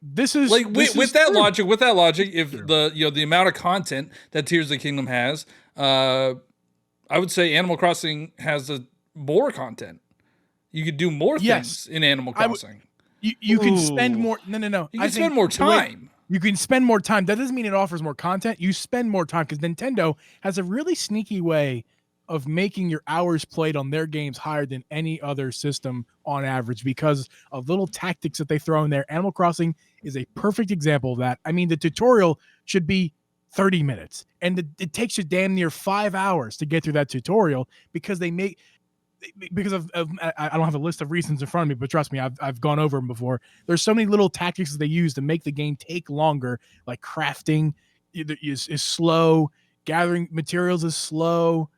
Speaker 3: This is
Speaker 2: like with that logic. If the amount of content that Tears of the Kingdom has, I would say Animal Crossing has more content. You could do more things in Animal Crossing.
Speaker 3: You can spend more. No.
Speaker 2: You can spend more time.
Speaker 3: You can spend more time. That doesn't mean it offers more content. You spend more time because Nintendo has a really sneaky way of making your hours played on their games higher than any other system on average because of little tactics that they throw in there. Animal Crossing is a perfect example of that. I mean, the tutorial should be 30 minutes, and it takes you damn near 5 hours to get through that tutorial because I don't have a list of reasons in front of me, but trust me, I've gone over them before. There's so many little tactics that they use to make the game take longer, like crafting is slow, gathering materials is slow.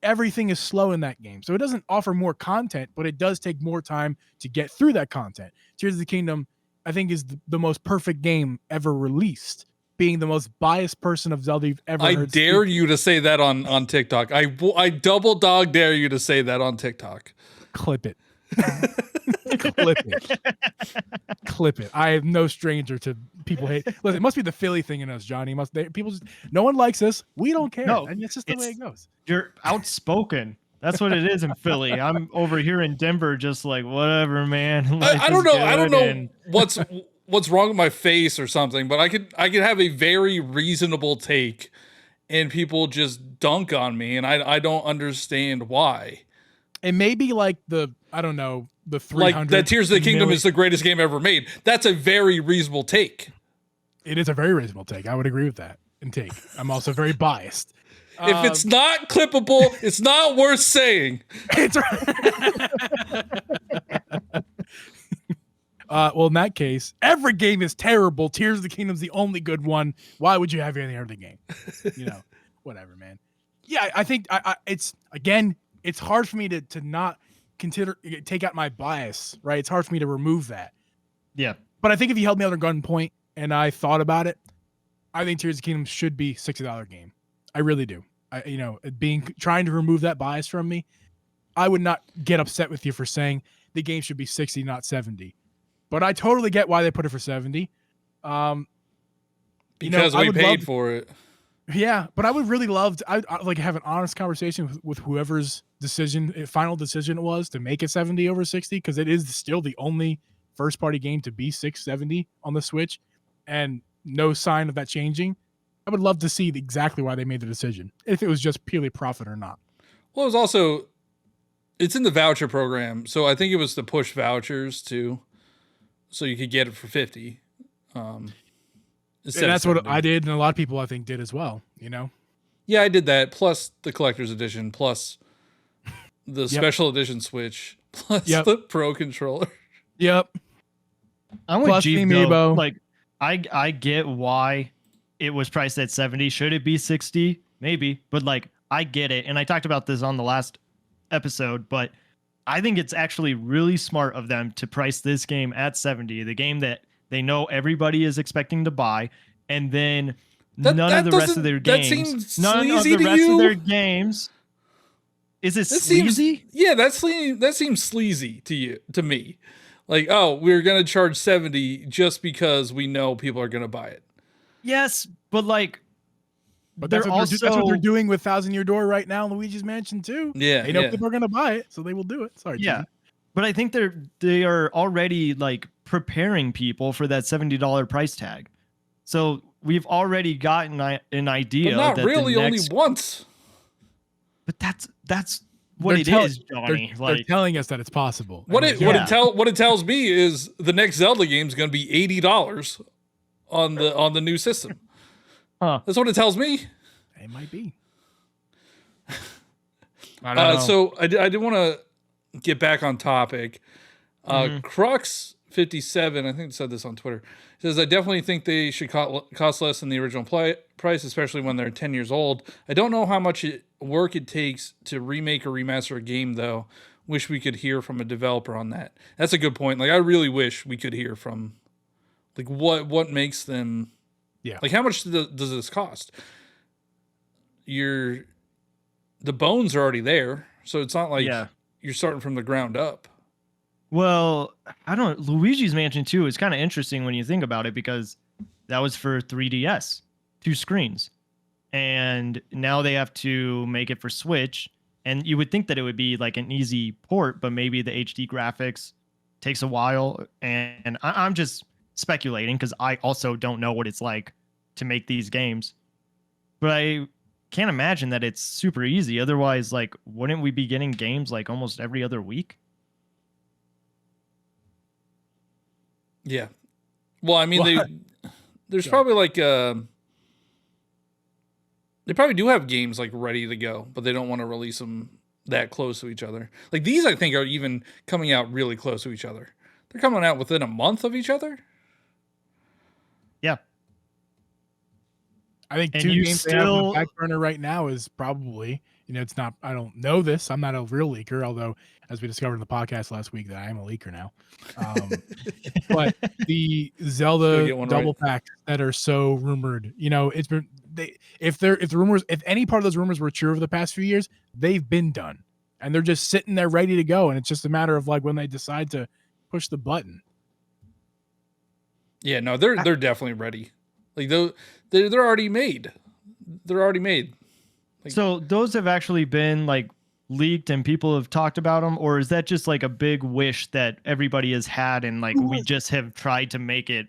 Speaker 3: Everything is slow in that game. So it doesn't offer more content, but it does take more time to get through that content. Tears of the Kingdom, I think, is the most perfect game ever released, being the most biased person of Zelda you've ever heard.
Speaker 2: I dare you to say that on TikTok. I double dog dare you to say that on TikTok.
Speaker 3: Clip it. Clip it. I am no stranger to people hate. Listen, it must be the Philly thing in us, Johnny. No one likes us. We don't care.
Speaker 4: No,
Speaker 3: and it's just the way it goes.
Speaker 4: You're outspoken. That's what it is in Philly. I'm over here in Denver, just like whatever, man.
Speaker 2: I don't know what's wrong with my face or something, but I could have a very reasonable take, and people just dunk on me, and I don't understand why.
Speaker 3: It may be like the 300.
Speaker 2: Like that Tears of the Kingdom is the greatest game ever made. That's a very reasonable take.
Speaker 3: It is a very reasonable take. I would agree with that take. I'm also very biased.
Speaker 2: If it's not clippable, it's not worth saying.
Speaker 3: It's right. Well, in that case, every game is terrible. Tears of the Kingdom's the only good one. Why would you have any other game? Whatever, man. Yeah, I think it's hard for me to not take out my bias, right? It's hard for me to remove that.
Speaker 4: Yeah.
Speaker 3: But I think if you held me under gunpoint and I thought about it, I think Tears of the Kingdom should be $60 game. I really do. Trying to remove that bias from me, I would not get upset with you for saying the game should be 60, not 70. But I totally get why they put it for 70.
Speaker 2: Because we paid for it.
Speaker 3: Yeah, but I would really love to like have an honest conversation with whoever's final decision it was to make it 70 over 60, because it is still the only first party game to be 670 on the Switch, and no sign of that changing. I would love to see exactly why they made the decision, if it was just purely profit or not.
Speaker 2: Well, it's in the voucher program, so I think it was to push vouchers too, so you could get it for 50.
Speaker 3: And that's what I did, and a lot of people I think did as well.
Speaker 2: Yeah, I did that. Plus the collector's edition, plus the special edition Switch, plus the Pro controller.
Speaker 4: Yep. I'm with Geeb, though. Like, I get why it was priced at 70. Should it be 60? Maybe, but like I get it, and I talked about this on the last episode. But I think it's actually really smart of them to price this game at 70, the game that they know everybody is expecting to buy, and then none of the rest of their games, none of the rest of their games. Is it sleazy?
Speaker 2: That seems sleazy to me. Like, oh, we're gonna charge 70 just because we know people are gonna buy it.
Speaker 4: Yes, but like,
Speaker 3: but that's what they're doing with Thousand Year Door right now in Luigi's Mansion too.
Speaker 2: Yeah,
Speaker 3: they know people are gonna buy it, so they will do it. Sorry,
Speaker 4: yeah, but I think they are already like preparing people for that $70 price tag. So we've already gotten an idea.
Speaker 2: But not
Speaker 4: that
Speaker 2: really, only once.
Speaker 4: But that's what it is, Johnny.
Speaker 3: They're telling us that it's possible.
Speaker 2: What it tells me is the next Zelda game is going to be $80 on the new system.
Speaker 4: Huh.
Speaker 2: That's what it tells me.
Speaker 3: It might be.
Speaker 4: I don't know.
Speaker 2: So I did want to get back on topic. Crux 57, I think it said this on Twitter, says, I definitely think they should cost less than the original price, especially when they're 10 years old. I don't know how much work it takes to remake or remaster a game, though. Wish we could hear from a developer on that. That's a good point. Like, I really wish we could hear from, like, what makes them...
Speaker 3: Yeah.
Speaker 2: Like, how much does this cost? The bones are already there, so it's not like you're starting from the ground up.
Speaker 4: Well, Luigi's Mansion 2 is kind of interesting when you think about it, because that was for 3DS, 2 screens. And now they have to make it for Switch. And you would think that it would be like an easy port, but maybe the HD graphics takes a while. And I'm just speculating because I also don't know what it's like to make these games. But I can't imagine that it's super easy. Otherwise, like, wouldn't we be getting games like almost every other week?
Speaker 2: Yeah. Well, I mean, there's probably like they probably do have games like ready to go, but they don't want to release them that close to each other. Like these, I think, are even coming out really close to each other. They're coming out within a month of each other.
Speaker 4: Yeah.
Speaker 3: I think 2 games they have on the back burner right now is probably, it's not, I don't know this. I'm not a real leaker, although as we discovered in the podcast last week that I am a leaker now. But the Zelda double packs that are so rumored, it's been, if any part of those rumors were true over the past few years, they've been done and they're just sitting there ready to go. And it's just a matter of like when they decide to push the button.
Speaker 2: Yeah, no, they're definitely ready. Like they're already made. They're already made. Like,
Speaker 4: so those have actually been like leaked and people have talked about them, or is that just like a big wish that everybody has had and like we just have tried to make it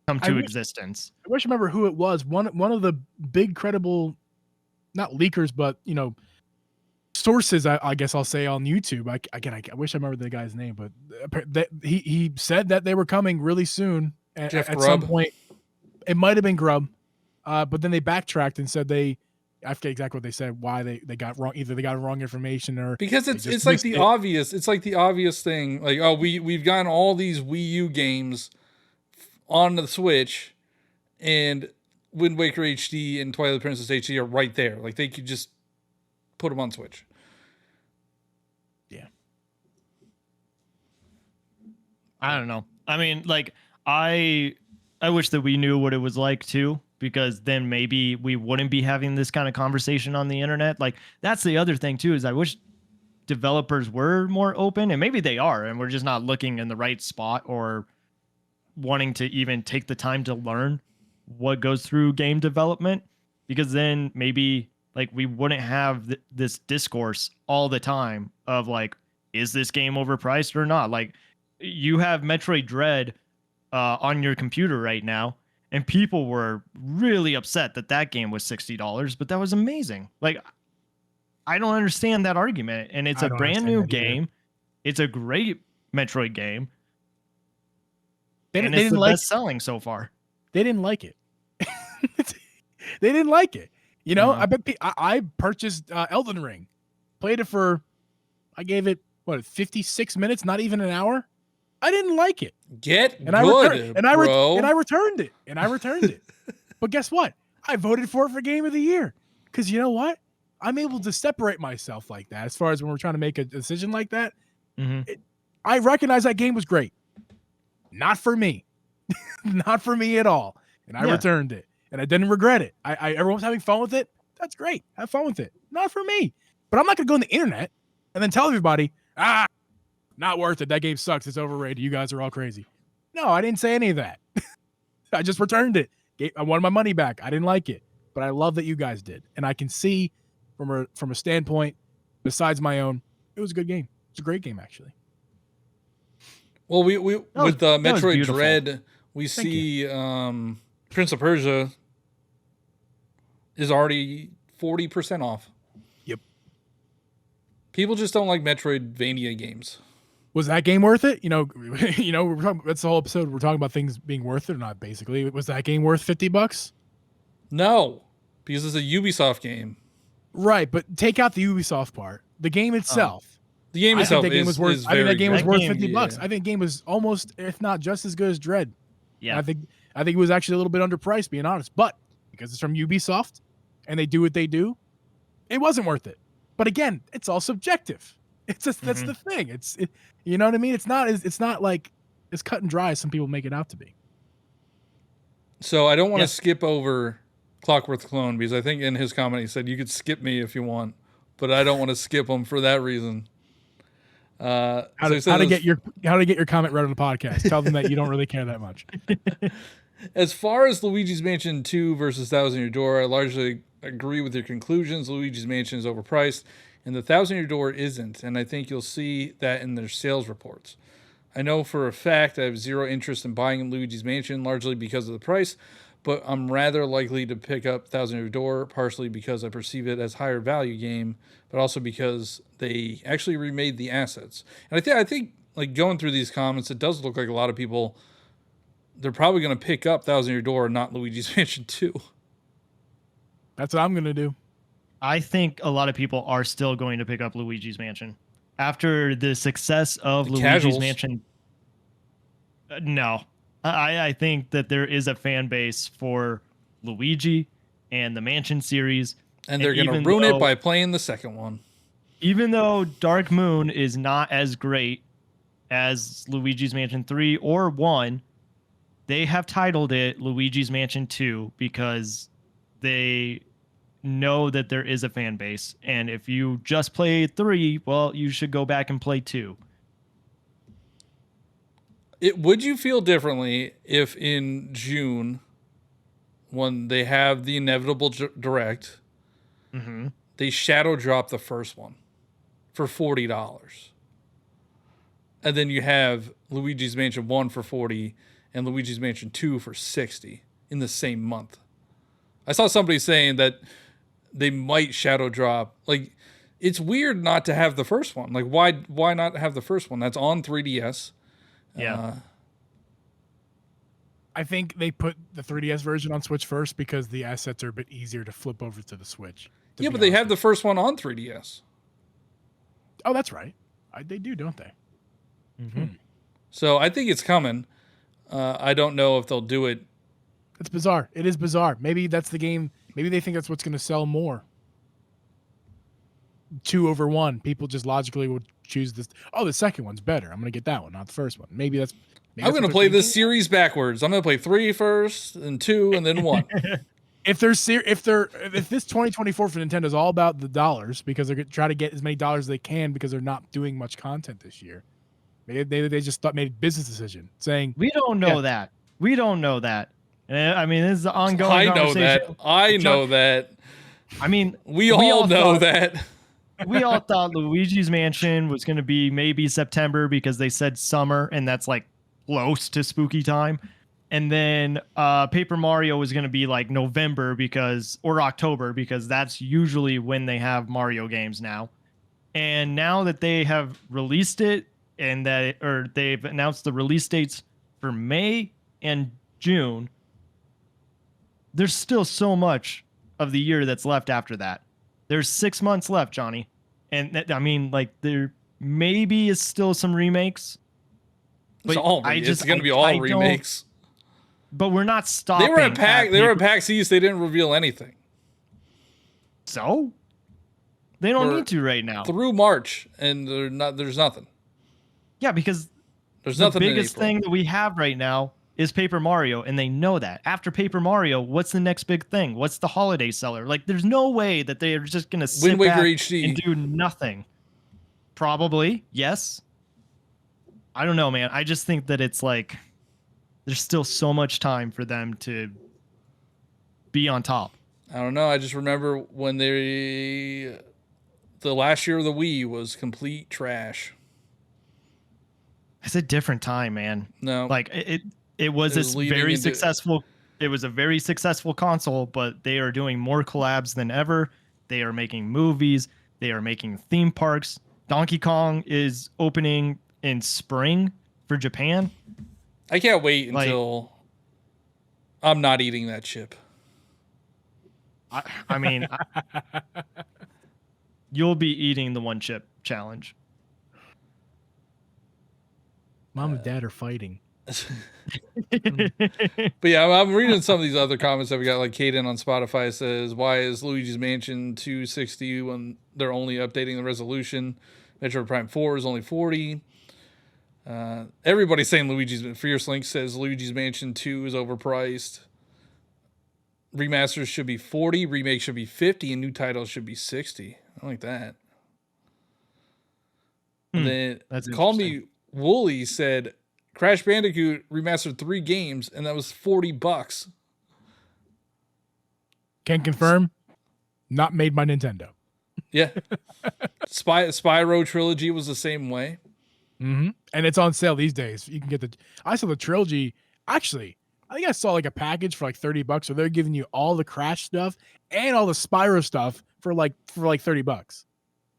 Speaker 4: come to existence?
Speaker 3: I wish I remember who it was. One of the big credible, not leakers, but sources. I guess I'll say on YouTube. I wish I remember the guy's name, but he said that they were coming really soon at some point. It might have been Grubb, but then they backtracked and said I forget exactly what they said, why they got wrong. Either they got wrong information or
Speaker 2: because it's like the obvious. It's like the obvious thing. Like, oh, we've gotten all these Wii U games on the Switch, and Wind Waker HD and Twilight Princess HD are right there. Like they could just put them on Switch.
Speaker 3: Yeah.
Speaker 4: I don't know. I mean, like I wish that we knew what it was like too, because then maybe we wouldn't be having this kind of conversation on the internet. Like that's the other thing too, is I wish developers were more open, and maybe they are, and we're just not looking in the right spot or wanting to even take the time to learn what goes through game development, because then maybe like we wouldn't have this discourse all the time of like, is this game overpriced or not? Like you have Metroid Dread on your computer right now, and people were really upset that game was $60, but that was amazing. Like, I don't understand that argument. And it's a brand new game. It's a great Metroid game. And it's the best selling so far.
Speaker 3: They didn't like it. They didn't like it. I bet I purchased Elden Ring, played it I gave it 56 minutes, not even an hour. I didn't like it. I returned it. But guess what? I voted for it for Game of the Year. Because you know what? I'm able to separate myself like that. As far as when we're trying to make a decision like that, I recognize that game was great. Not for me. Not for me at all. And I returned it. And I didn't regret it. Everyone's having fun with it. That's great. Have fun with it. Not for me. But I'm not going to go on the internet and then tell everybody, not worth it. That game sucks. It's overrated. You guys are all crazy. No, I didn't say any of that. I just returned it. I wanted my money back. I didn't like it. But I love that you guys did. And I can see from a standpoint, besides my own, it was a good game. It's a great game, actually.
Speaker 2: Well, we with Metroid Dread, we see Prince of Persia is already 40% off.
Speaker 3: Yep.
Speaker 2: People just don't like Metroidvania games.
Speaker 3: Was that game worth it? We're talking, that's the whole episode. We're talking about things being worth it or not, basically. Was that game worth $50?
Speaker 2: No, because it's a Ubisoft game.
Speaker 3: Right, but take out the Ubisoft part. The game itself.
Speaker 2: The game itself
Speaker 3: I think that game was worth $50.
Speaker 2: Yeah.
Speaker 3: I think the game was almost, if not just as good as Dread.
Speaker 4: Yeah.
Speaker 3: I think it was actually a little bit underpriced, being honest. But because it's from Ubisoft and they do what they do, it wasn't worth it. But again, it's all subjective. It's just that's the thing. You know what I mean? It's not like as cut and dry as some people make it out to be.
Speaker 2: So I don't want to skip over Clockwork Clone because I think in his comment he said you could skip me if you want, but I don't want to skip him for that reason.
Speaker 3: How to get your comment read on the podcast? Tell them that you don't really care that much.
Speaker 2: As far as Luigi's Mansion 2 versus Thousand Year Door, I largely agree with your conclusions. Luigi's Mansion is overpriced, and the Thousand Year Door isn't, and I think you'll see that in their sales reports. I know for a fact I have zero interest in buying Luigi's Mansion, largely because of the price, but I'm rather likely to pick up Thousand Year Door, partially because I perceive it as a higher value game, but also because they actually remade the assets. And I think like going through these comments, it does look like a lot of people, they're probably going to pick up Thousand Year Door and not Luigi's Mansion 2.
Speaker 3: That's what I'm going to do.
Speaker 4: I think a lot of people are still going to pick up Luigi's Mansion after the success of Luigi's Mansion. No, I think that there is a fan base for Luigi and the Mansion series.
Speaker 2: And they're going to ruin it by playing the second one.
Speaker 4: Even though Dark Moon is not as great as Luigi's Mansion 3 or 1, they have titled it Luigi's Mansion 2 because they know that there is a fan base. And if you just play 3, well, you should go back and play 2.
Speaker 2: Would you feel differently if in June, when they have the inevitable direct, they shadow drop the first one for $40, and then you have Luigi's Mansion 1 for $40 and Luigi's Mansion 2 for $60 in the same month? I saw somebody saying that they might shadow drop. Like, it's weird not to have the first one. Like, why not have the first one? That's on 3DS.
Speaker 4: Yeah.
Speaker 3: I think they put the 3DS version on Switch first because the assets are a bit easier to flip over to the Switch.
Speaker 2: Yeah, but they have the first one on 3DS.
Speaker 3: Oh, that's right. They do, don't they?
Speaker 2: So I think it's coming. I don't know if they'll do it.
Speaker 3: It's bizarre. It is bizarre. Maybe that's the game. Maybe they think that's what's going to sell more. 2 over 1. People just logically would choose this. Oh, the second one's better. I'm going to get that one, not the first one. Maybe that's.
Speaker 2: I'm going to play this series backwards. I'm going to play 3 first, and 2, and then 1.
Speaker 3: If this 2024 for Nintendo is all about the dollars because they're going to try to get as many dollars as they can because they're not doing much content this year, maybe they just made a business decision saying
Speaker 4: we don't know that. We don't know that. I mean, this is an ongoing conversation.
Speaker 2: I know that.
Speaker 4: I mean,
Speaker 2: we all know that.
Speaker 4: We all thought Luigi's Mansion was going to be maybe September because they said summer, and that's like close to spooky time. And then Paper Mario was going to be like November or October because that's usually when they have Mario games now. And now that they have released it and they've announced the release dates for May and June, there's still so much of the year that's left after that. There's 6 months left, Johnny. And I mean, like, there maybe is still some remakes.
Speaker 2: But it's going to be all remakes.
Speaker 4: But we're not stopping.
Speaker 2: They were at PAX East. They didn't reveal anything.
Speaker 4: So? They don't need to right now.
Speaker 2: Through March, and there's nothing.
Speaker 4: Yeah, because
Speaker 2: There's
Speaker 4: the
Speaker 2: nothing in
Speaker 4: biggest
Speaker 2: April.
Speaker 4: thing that we have right now is Paper Mario, and they know that. After Paper Mario, what's the next big thing? What's the holiday seller? Like, there's no way that they are just gonna sit
Speaker 2: Wind Waker
Speaker 4: back
Speaker 2: HD.
Speaker 4: and do nothing. Probably, yes. I don't know, man. I just think that it's like there's still so much time for them to be on top.
Speaker 2: I don't know. I just remember when the last year of the Wii was complete trash.
Speaker 4: It's a different time, man.
Speaker 2: No,
Speaker 4: Like it was
Speaker 2: was
Speaker 4: a
Speaker 2: leading
Speaker 4: very
Speaker 2: into-
Speaker 4: successful. It was a very successful console, but they are doing more collabs than ever. They are making movies. They are making theme parks. Donkey Kong is opening in spring for Japan.
Speaker 2: I can't wait
Speaker 4: Like-
Speaker 2: until I'm not eating that chip.
Speaker 4: I mean, you'll be eating the one chip challenge.
Speaker 3: Mom and dad are fighting.
Speaker 2: But yeah, I'm reading some of these other comments that we got. Like Caden on Spotify says, "Why is Luigi's Mansion 260 when they're only updating the resolution? Metroid Prime 4 is only 40." Everybody's saying Fierce Link says Luigi's Mansion 2 is overpriced. Remasters should be 40, remakes should be 50, and new titles should be 60. I like that. And then
Speaker 4: That's
Speaker 2: Call Me Wooly said Crash Bandicoot remastered 3 games, and that was $40.
Speaker 3: Can confirm, not made by Nintendo.
Speaker 2: Yeah. Spyro Trilogy was the same way.
Speaker 3: Mm-hmm. And it's on sale these days. You can get I saw the trilogy. Actually, I think I saw like a package for like $30, so they're giving you all the Crash stuff and all the Spyro stuff for like $30.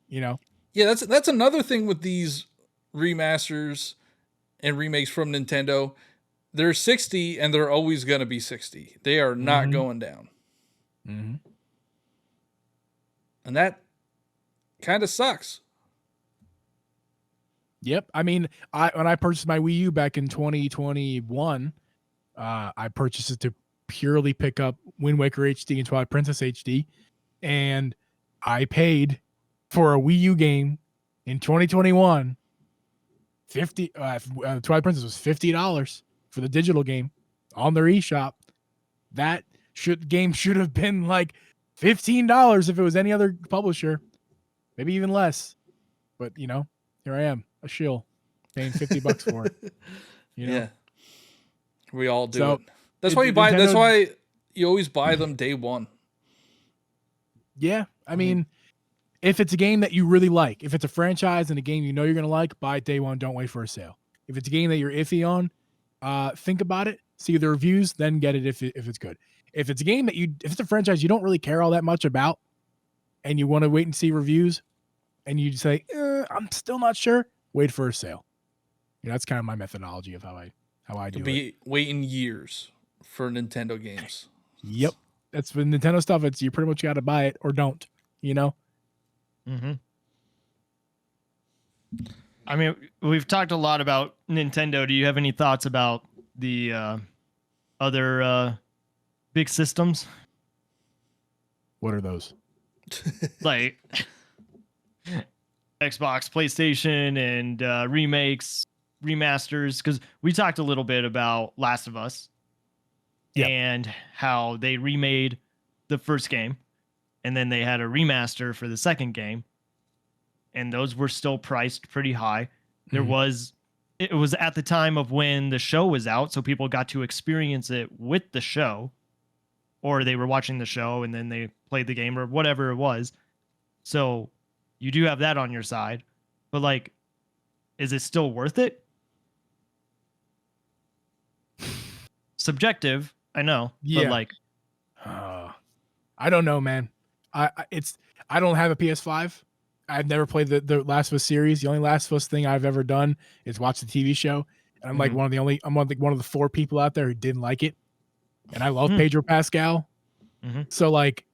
Speaker 3: You know?
Speaker 2: Yeah, that's another thing with these remasters and remakes from Nintendo. They're 60 and they're always going to be 60. They are not going down.
Speaker 3: Mm-hmm.
Speaker 2: And that kind of sucks.
Speaker 3: Yep. I mean, when I purchased my Wii U back in 2021, I purchased it to purely pick up Wind Waker HD and Twilight Princess HD, and I paid for a Wii U game in 2021 Twilight Princess was $50 for the digital game on their eShop. That game should have been like $15 if it was any other publisher, maybe even less. But you know, here I am, a shill, paying $50 for it. You know?
Speaker 2: Yeah, we all do
Speaker 3: So,
Speaker 2: it. That's why you buy.
Speaker 3: Nintendo-
Speaker 2: That's why you always buy them day one.
Speaker 3: Yeah, I mean, if it's a game that you really like, if it's a franchise and a game you know you're gonna like, buy it day one. Don't wait for a sale. If it's a game that you're iffy on, think about it, see the reviews, then get it if it's good. If it's a game that if it's a franchise you don't really care all that much about, and you want to wait and see reviews, and you say, I'm still not sure, wait for a sale. You know, that's kind of my methodology of how I do it.
Speaker 2: Waiting years for Nintendo games.
Speaker 3: Yep, that's with Nintendo stuff. It's you pretty much got to buy it or don't. You know.
Speaker 4: Mm-hmm. I mean, we've talked a lot about Nintendo. Do you have any thoughts about the other big systems?
Speaker 3: What are those?
Speaker 4: Like Xbox, PlayStation, and remakes, remasters? Because we talked a little bit about Last of Us and how they remade the first game, and then they had a remaster for the second game, and those were still priced pretty high. It was at the time of when the show was out, so people got to experience it with the show, or they were watching the show and then they played the game or whatever it was. So you do have that on your side, but like, is it still worth it? Subjective, I know, but like,
Speaker 3: I don't know, man. I don't have a PS5. I've never played the Last of Us series. The only Last of Us thing I've ever done is watch the TV show, and I'm like one of the 4 people out there who didn't like it. And I love Pedro Pascal, so like,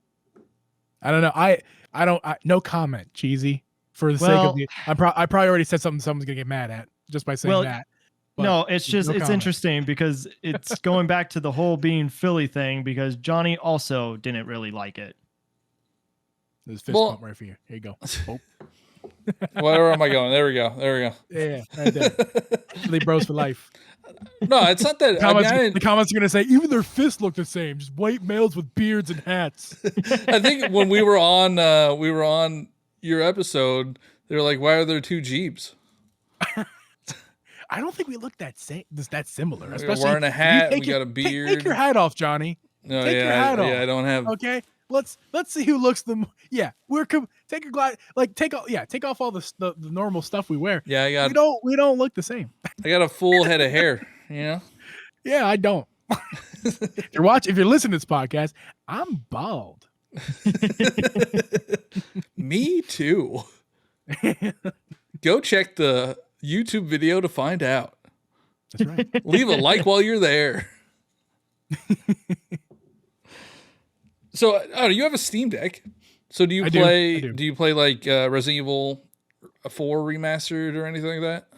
Speaker 3: I don't know. I don't. No comment, cheesy. For the sake of the, I probably already said something someone's gonna get mad at just by saying that. But
Speaker 4: no, it's just
Speaker 3: no
Speaker 4: it's
Speaker 3: comment.
Speaker 4: interesting because it's going back to the whole being Philly thing, because Johnny also didn't really like it.
Speaker 3: There's a fist bump right for you. Here you go. Oh.
Speaker 2: Where am I going? There we go. There we go.
Speaker 3: Yeah, right there. They bros for life.
Speaker 2: No, it's not that.
Speaker 3: The comments are gonna say even their fists look the same, just white males with beards and hats.
Speaker 2: I think when we were on your episode, they were like, "Why are there two Jeeps?"
Speaker 3: I don't think we look that similar.
Speaker 2: We're
Speaker 3: Especially
Speaker 2: wearing a hat. We got a beard.
Speaker 3: Take your hat off, Johnny.
Speaker 2: No,
Speaker 3: take your hat off.
Speaker 2: Yeah, I don't have.
Speaker 3: Okay, let's see who looks the. Yeah, take your take off all the normal stuff we wear.
Speaker 2: Yeah,
Speaker 3: we don't look the same.
Speaker 2: I got a full head of hair. You know.
Speaker 3: Yeah, I don't. If you're listening to this podcast, I'm bald.
Speaker 2: Me too. Go check the YouTube video to find out.
Speaker 3: That's right.
Speaker 2: Leave a like while you're there. So, you have a Steam Deck. So do you play? Do you play like Resident Evil 4 remastered or anything like that?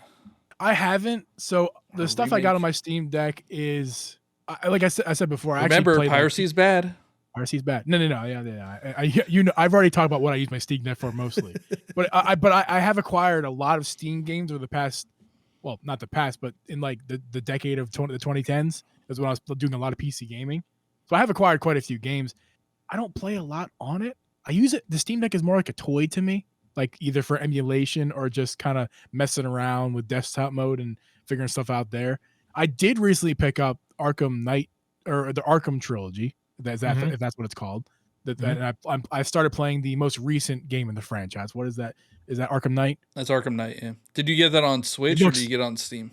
Speaker 3: I haven't. So the stuff I got on my Steam Deck is, like I said before.
Speaker 2: Remember, piracy is bad.
Speaker 3: Piracy's bad. No. Yeah. I've already talked about what I use my Steam Deck for mostly, but I have acquired a lot of Steam games over the past. Well, not the past, but in like the decade of the 2010s is when I was doing a lot of PC gaming. So I have acquired quite a few games. I don't play a lot on it. I use it. The Steam Deck is more like a toy to me, like either for emulation or just kind of messing around with desktop mode and figuring stuff out there. I did recently pick up Arkham Knight or the Arkham trilogy. If that's what it's called. And I started playing the most recent game in the franchise. What is that? Is that Arkham Knight?
Speaker 2: That's Arkham Knight. Yeah. Did you get that on Switch or did you get it on Steam?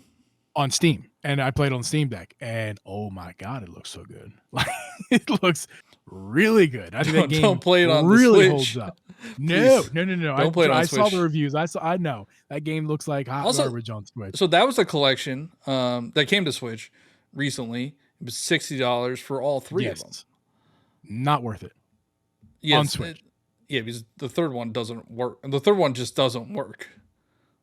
Speaker 3: On Steam, and I played on Steam Deck, and oh my god, it looks so good! Like it looks really good. I think that game
Speaker 2: don't play it on
Speaker 3: really
Speaker 2: the Switch.
Speaker 3: holds up. No.
Speaker 2: Don't play it on Switch.
Speaker 3: I saw the reviews. I know that game looks like hot garbage on Switch.
Speaker 2: So that was a collection that came to Switch recently. It was $60 for all three of them.
Speaker 3: Not worth it.
Speaker 2: Yes,
Speaker 3: on Switch.
Speaker 2: Because the third one doesn't work. And the third one just doesn't work.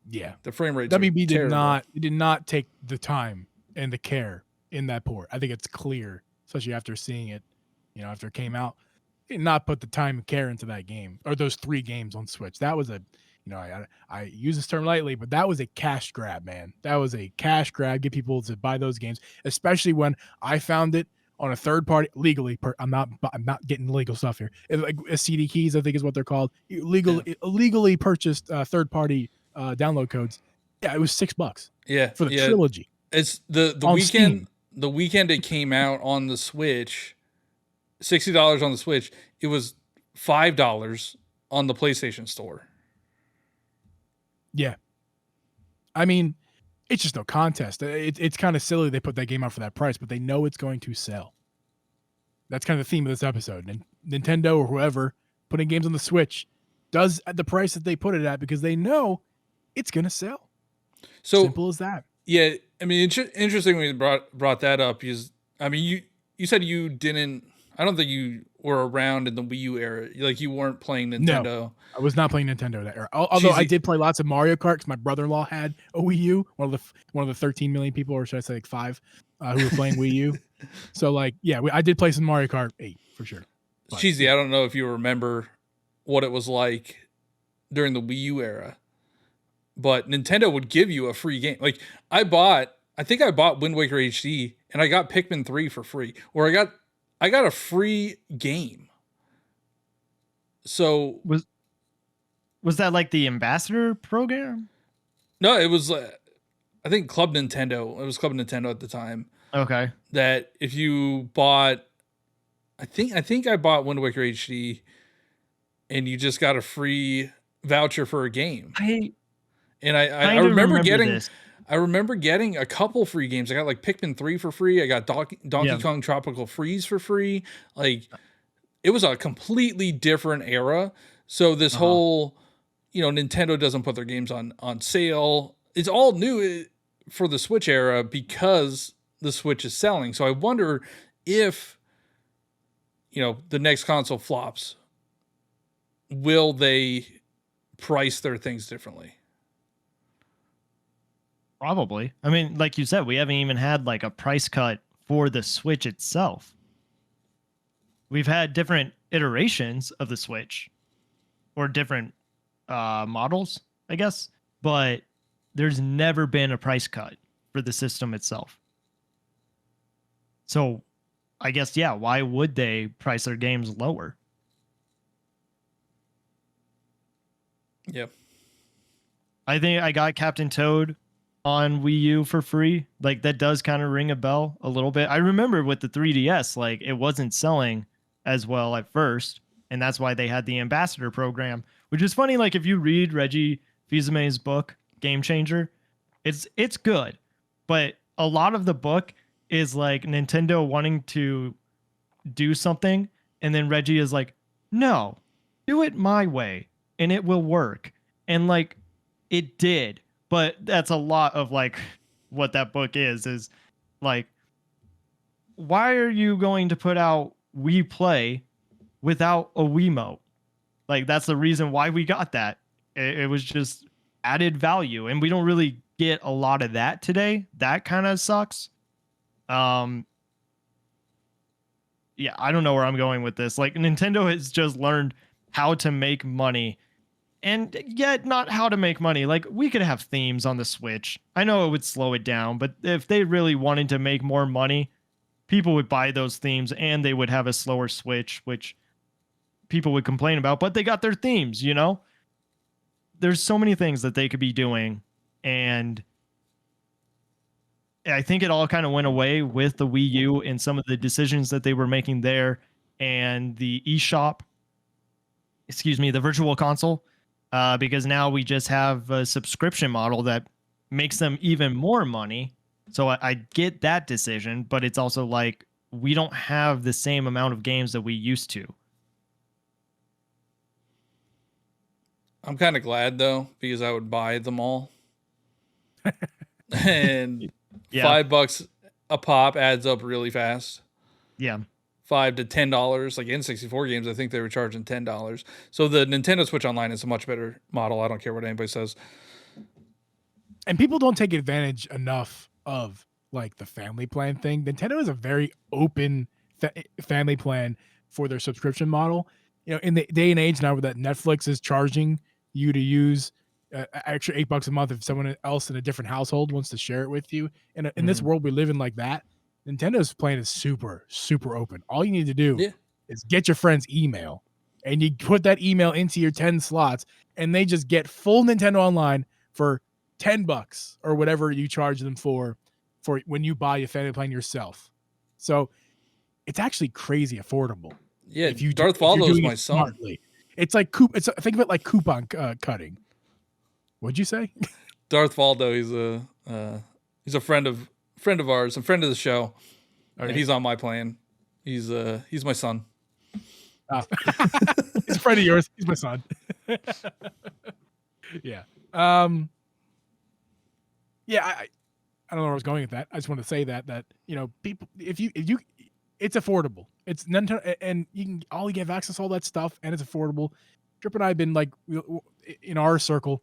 Speaker 3: Yeah.
Speaker 2: The frame rate.
Speaker 3: WB did not take the time and the care in that port. I think it's clear, especially after seeing it, after it came out. Did not put the time and care into that game or those three games on Switch. That was I use this term lightly, but that was a cash grab, man. That was a cash grab. Get people to buy those games, especially when I found it on a third party legally. I'm not getting legal stuff here. Like CD keys, I think is what they're called. Illegally purchased third party download codes. Yeah, it was $6.
Speaker 2: Yeah,
Speaker 3: for the trilogy.
Speaker 2: It's the weekend. Steam. The weekend it came out on the Switch. $60 on the Switch. It was $5 on the PlayStation Store.
Speaker 3: Yeah, I mean, it's just no contest. It's kind of silly they put that game out for that price, but they know it's going to sell. That's kind of the theme of this episode. And Nintendo or whoever putting games on the Switch does at the price that they put it at because they know it's going to sell.
Speaker 2: So
Speaker 3: simple as that.
Speaker 2: Yeah, I mean, it's interesting when you brought that up. Because I mean, you said you didn't. I don't think you were around in the Wii U era. Like you weren't playing Nintendo.
Speaker 3: No, I was not playing Nintendo that era. Although I did play lots of Mario Kart because my brother-in-law had a Wii U. One of the 13 million people, or should I say like 5, who were playing Wii U. So like, yeah, I did play some Mario Kart 8 for sure. But,
Speaker 2: Cheesy, I don't know if you remember what it was like during the Wii U era, but Nintendo would give you a free game. Like I think I bought Wind Waker HD and I got Pikmin 3 for free, or I got a free game. So
Speaker 4: was that like the ambassador program?
Speaker 2: No, it was I think Club Nintendo. It was Club Nintendo at the time.
Speaker 4: Okay.
Speaker 2: That if you bought, I think I bought Wind Waker HD, and you just got a free voucher for a game. I remember getting this. I remember getting a couple free games. I got like Pikmin 3 for free. I got Donkey Kong Tropical Freeze for free. Like it was a completely different era. So this whole, Nintendo doesn't put their games on sale. It's all new for the Switch era because the Switch is selling. So I wonder if, the next console flops, will they price their things differently?
Speaker 4: Probably. I mean, like you said, we haven't even had like a price cut for the Switch itself. We've had different iterations of the Switch or different models, I guess, but there's never been a price cut for the system itself. So I guess, yeah, why would they price their games lower?
Speaker 2: Yep.
Speaker 4: I think I got Captain Toad on Wii U for free. Like, that does kind of ring a bell a little bit. I remember with the 3DS, like, it wasn't selling as well at first, and that's why they had the ambassador program, which is funny. Like, if you read Reggie Fils-Aimé's book, Game Changer, it's good, but a lot of the book is like Nintendo wanting to do something, and then Reggie is like, no, do it my way and it will work. And like, it did, but that's a lot of like what that book is like, why are you going to put out Wii Play without a Wiimote? Like, that's the reason why we got that. It was just added value, and we don't really get a lot of that today. That kind of sucks. Yeah, I don't know where I'm going with this. Like, Nintendo has just learned how to make money, and yet not how to make money. Like, we could have themes on the Switch. I know it would slow it down, but if they really wanted to make more money, people would buy those themes and they would have a slower Switch, which people would complain about, but they got their themes, you know? There's so many things that they could be doing, and I think it all kind of went away with the Wii U and some of the decisions that they were making there, and the eShop, the Virtual Console, because now we just have a subscription model that makes them even more money. So I get that decision, but it's also like, we don't have the same amount of games that we used to.
Speaker 2: I'm kind of glad though, because I would buy them all. And yeah. $5 a pop adds up really fast.
Speaker 4: Yeah.
Speaker 2: $5 to $10. Like N64 games, I think they were charging $10. So the Nintendo Switch Online is a much better model. I don't care what anybody says.
Speaker 3: And people don't take advantage enough of like the family plan thing. Nintendo is a very open family plan for their subscription model. You know, in the day and age now that Netflix is charging you to use extra $8 a month if someone else in a different household wants to share it with you. And in this world we live in like that, Nintendo's plan is super, super open. All you need to do is get your friend's email, and you put that email into your 10 slots, and they just get full Nintendo Online for $10 or whatever you charge them for when you buy a family plan yourself. So it's actually crazy affordable.
Speaker 2: Yeah, if you Darth Valdo's my son. Smartly.
Speaker 3: It's like think of it like coupon cutting. What'd you say?
Speaker 2: Darth Valdo, he's a friend of ours, a friend of the show. Okay. And he's on my plan. He's my son.
Speaker 3: Oh. He's a friend of yours. He's my son. Yeah. Yeah, I don't know where I was going with that. I just want to say that you know, people, if you it's affordable. It's Nintendo, and you have access to all that stuff, and it's affordable. Trip and I have been like in our circle,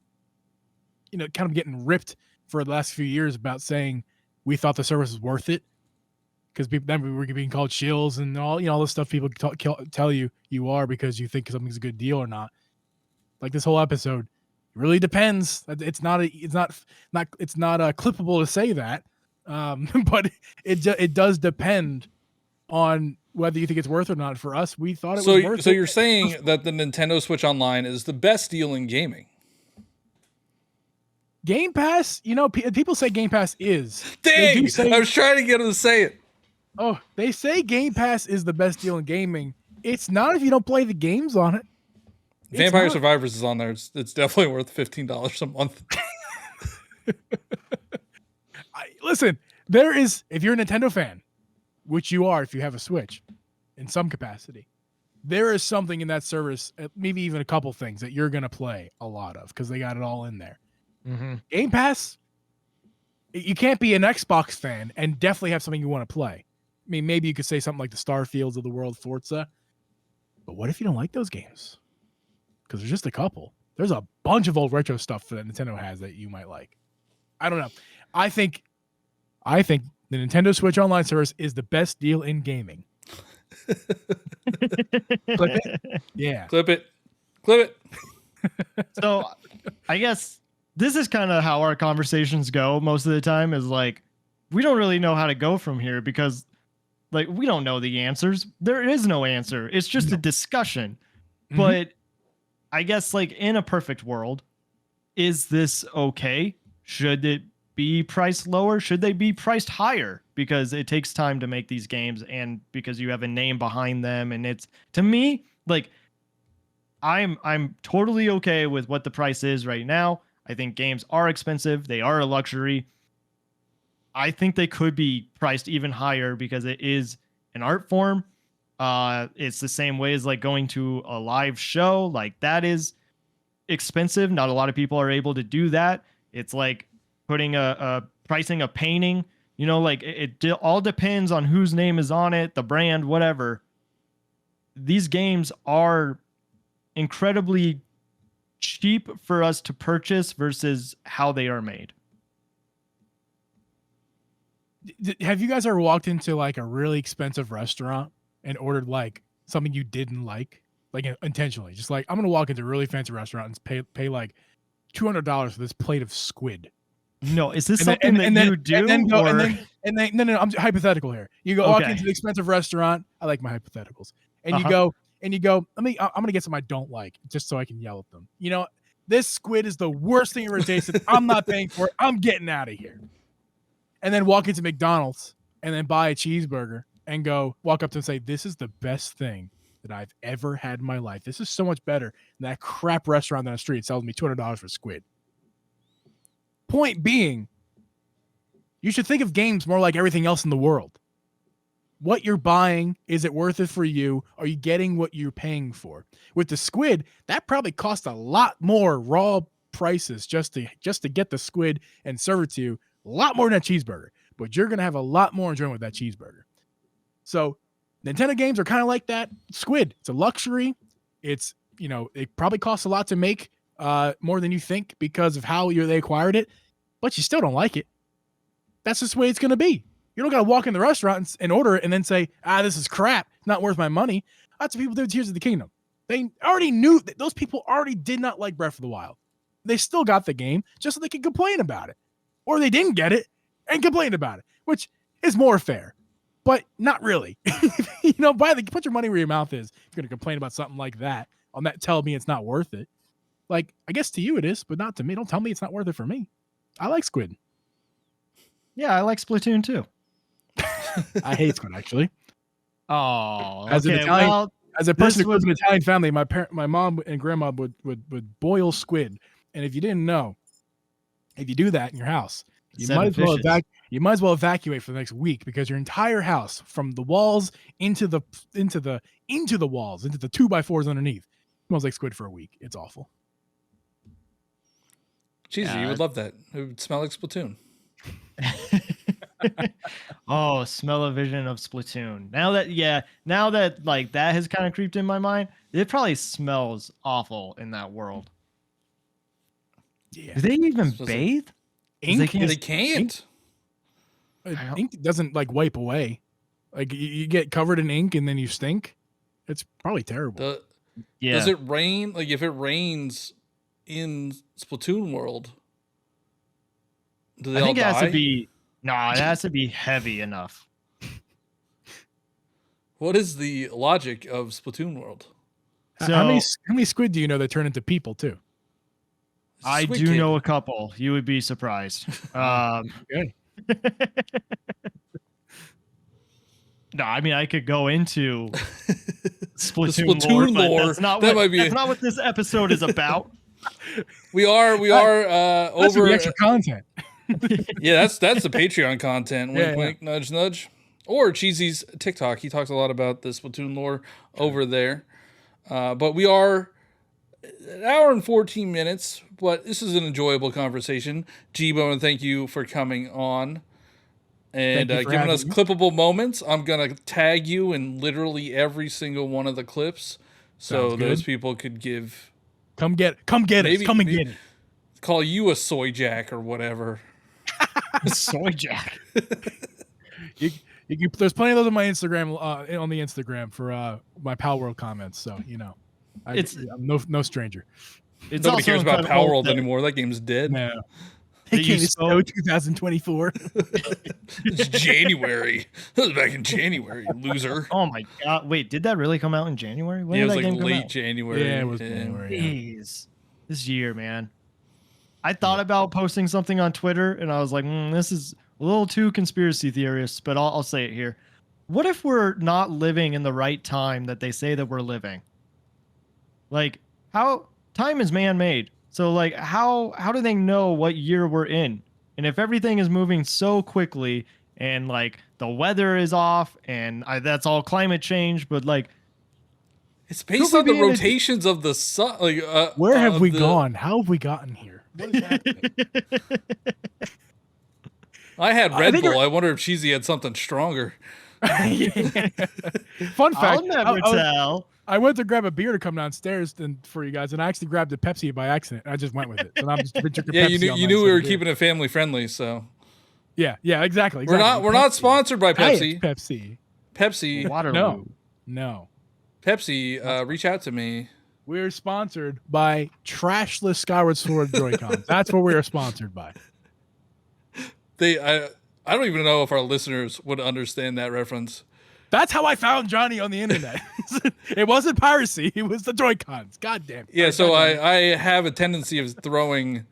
Speaker 3: you know, kind of getting ripped for the last few years about saying we thought the service was worth it, because then we were being called shills and all, you know, all this stuff people tell you are because you think something's a good deal or not. Like this whole episode, it really depends. It's not clippable to say that, but it does depend on whether you think it's worth or not. For us, we thought it was worth it.
Speaker 2: So you're saying that the Nintendo Switch Online is the best deal in gaming?
Speaker 3: Game Pass, you know, people say Game Pass is.
Speaker 2: Dang! I was trying to get them to say it.
Speaker 3: Oh, they say Game Pass is the best deal in gaming. It's not if you don't play the games on it.
Speaker 2: Vampire Survivors is on there. It's definitely worth $15 a month.
Speaker 3: Listen, there is, if you're a Nintendo fan, which you are if you have a Switch in some capacity, there is something in that service, maybe even a couple things that you're going to play a lot of because they got it all in there. Mm-hmm. Game Pass, you can't be an Xbox fan and definitely have something you want to play. I mean, maybe you could say something like the Starfields of the world, Forza, but what if you don't like those games? Because there's just a couple. There's a bunch of old retro stuff that Nintendo has that you might like. I don't know. I think the Nintendo Switch Online service is the best deal in gaming. Clip it? Yeah.
Speaker 2: Clip it.
Speaker 4: So I guess this is kind of how our conversations go most of the time, is like, we don't really know how to go from here because like we don't know the answers. There is no answer. It's just a discussion.
Speaker 3: Mhm.
Speaker 4: But I guess like in a perfect world, is this okay? Should it be priced lower? Should they be priced higher? Because it takes time to make these games and because you have a name behind them. And it's, to me, like, I'm totally okay with what the price is right now. I think games are expensive. They are a luxury. I think they could be priced even higher because it is an art form. It's the same way as like going to a live show. Like that is expensive. Not a lot of people are able to do that. It's like putting a pricing a painting. You know, like it all depends on whose name is on it, the brand, whatever. These games are incredibly cheap for us to purchase versus how they are made.
Speaker 3: Have you guys ever walked into like a really expensive restaurant and ordered like something you didn't like intentionally? Just like, I'm gonna walk into a really fancy restaurant and pay like $200 for this plate of squid.
Speaker 4: No, is this something that you do?
Speaker 3: And then go, and then no, I'm hypothetical here. You go walk into the expensive restaurant. I like my hypotheticals. And you go, I'm gonna get something I don't like just so I can yell at them. You know, this squid is the worst thing you ever tasted. I'm not paying for it. I'm getting out of here. And then walk into McDonald's and then buy a cheeseburger and walk up to them and say, this is the best thing that I've ever had in my life. This is so much better than that crap restaurant down the street sells me $200 for squid. Point being, you should think of games more like everything else in the world. What you're buying, is it worth it for you? Are you getting what you're paying for? With the squid, that probably cost a lot more raw prices just to get the squid and serve it to you. A lot more than a cheeseburger, but you're going to have a lot more enjoyment with that cheeseburger. So Nintendo games are kind of like that. Squid, it's a luxury. It's, you know, it probably costs a lot to make, more than you think because of how they acquired it, but you still don't like it. That's just the way it's going to be. You don't got to walk in the restaurant and order it and then say, this is crap. It's not worth my money. That's what people do with Tears of the Kingdom. They already knew that those people already did not like Breath of the Wild. They still got the game just so they could complain about it. Or they didn't get it and complained about it, which is more fair, but not really. You know, put your money where your mouth is. If you're going to complain about something like that, on that, tell me it's not worth it. Like, I guess to you it is, but not to me. Don't tell me it's not worth it for me. I like squid.
Speaker 4: Yeah, I like Splatoon too.
Speaker 3: I hate squid, actually.
Speaker 4: Oh,
Speaker 3: as
Speaker 4: okay.
Speaker 3: An Italian, as a person who grew up in an Italian family, my mom and grandma would boil squid, and if you didn't know, if you do that in your house, you might as well evacuate for the next week because your entire house, from the walls into the walls, into the 2x4s underneath, smells like squid for a week. It's awful.
Speaker 2: Jesus, you would love that. It would smell like Splatoon.
Speaker 4: Oh, smell-o-vision of Splatoon. Now that like that has kind of creeped in my mind, it probably smells awful in that world. Yeah. Do they even bathe?
Speaker 2: Ink? They can't.
Speaker 3: Ink doesn't like wipe away. Like you get covered in ink and then you stink. It's probably terrible.
Speaker 2: Does it rain? Like if it rains in Splatoon world, do they all die?
Speaker 4: It has to be. No, it has to be heavy enough.
Speaker 2: What is the logic of Splatoon world?
Speaker 3: So, how many squid do you know that turn into people too?
Speaker 4: I do know a couple. You would be surprised.
Speaker 3: Okay.
Speaker 4: No, I mean I could go into
Speaker 2: Splatoon lore.
Speaker 4: But that's not what this episode is about.
Speaker 2: We are
Speaker 3: that's
Speaker 2: over
Speaker 3: the extra content.
Speaker 2: Yeah, that's the Patreon content. Wink, wink, nudge, nudge. Or Cheesy's TikTok. He talks a lot about the Splatoon lore over there. But we are an hour and 14 minutes. But this is an enjoyable conversation. Geeb, I want to thank you for coming on and giving us clippable moments. I'm gonna tag you in literally every single one of the clips, so those people could give.
Speaker 3: Come get it. Come and get it.
Speaker 2: Call you a soy jack or whatever.
Speaker 4: Soy jack.
Speaker 3: There's plenty of those on my Instagram, on the Instagram for my Pal World comments. So you know, I'm no stranger.
Speaker 4: It's
Speaker 2: Nobody
Speaker 4: also
Speaker 2: cares about
Speaker 4: incredible
Speaker 2: Power World
Speaker 4: that-
Speaker 2: anymore. That game's dead.
Speaker 3: No.
Speaker 4: That
Speaker 3: It
Speaker 4: you
Speaker 3: came
Speaker 4: spoke-
Speaker 3: SNO 2024.
Speaker 2: It's January. That was back in January, loser.
Speaker 4: Oh my god! Wait, did that really come out in January? When
Speaker 2: Yeah, it
Speaker 4: did
Speaker 2: was
Speaker 4: that
Speaker 2: like
Speaker 4: game come
Speaker 2: late
Speaker 4: out?
Speaker 2: January.
Speaker 3: Yeah, it was January. Yeah.
Speaker 4: Jeez, this year, man. I thought about posting something on Twitter, and I was like, this is a little too conspiracy theorist, but I'll say it here. What if we're not living in the right time that they say that we're living? Like, how time is man-made. So, like, how do they know what year we're in? And if everything is moving so quickly, and like the weather is off, and that's all climate change, but like,
Speaker 2: It's based
Speaker 4: Could we
Speaker 2: on the
Speaker 4: be in a-
Speaker 2: rotations of the sun. Like,
Speaker 3: Where have we
Speaker 2: the-
Speaker 3: gone? How have we gotten here? What is happening?
Speaker 2: I had
Speaker 3: I
Speaker 2: Red
Speaker 3: think
Speaker 2: Bull. I wonder if Cheesy had something stronger.
Speaker 3: Fun fact.
Speaker 4: I'll never tell.
Speaker 3: I went to grab a beer to come downstairs for you guys, and I actually grabbed a Pepsi by accident. I just went with it. So I'm just drinking
Speaker 2: Yeah,
Speaker 3: Pepsi
Speaker 2: you knew we were keeping it family friendly, so
Speaker 3: Yeah, exactly.
Speaker 2: we're not
Speaker 3: Pepsi.
Speaker 2: sponsored by
Speaker 3: Diet
Speaker 2: Pepsi.
Speaker 3: Pepsi.
Speaker 2: Pepsi,
Speaker 4: Waterloo.
Speaker 3: No.
Speaker 2: Pepsi, reach out to me.
Speaker 3: We're sponsored by trashless Skyward Sword Joy-Cons. That's what we are sponsored by.
Speaker 2: I don't even know if our listeners would understand that reference.
Speaker 3: That's how I found Johnny on the internet. It wasn't piracy. It was the Joy-Cons. God damn.
Speaker 2: Yeah, so I have a tendency of throwing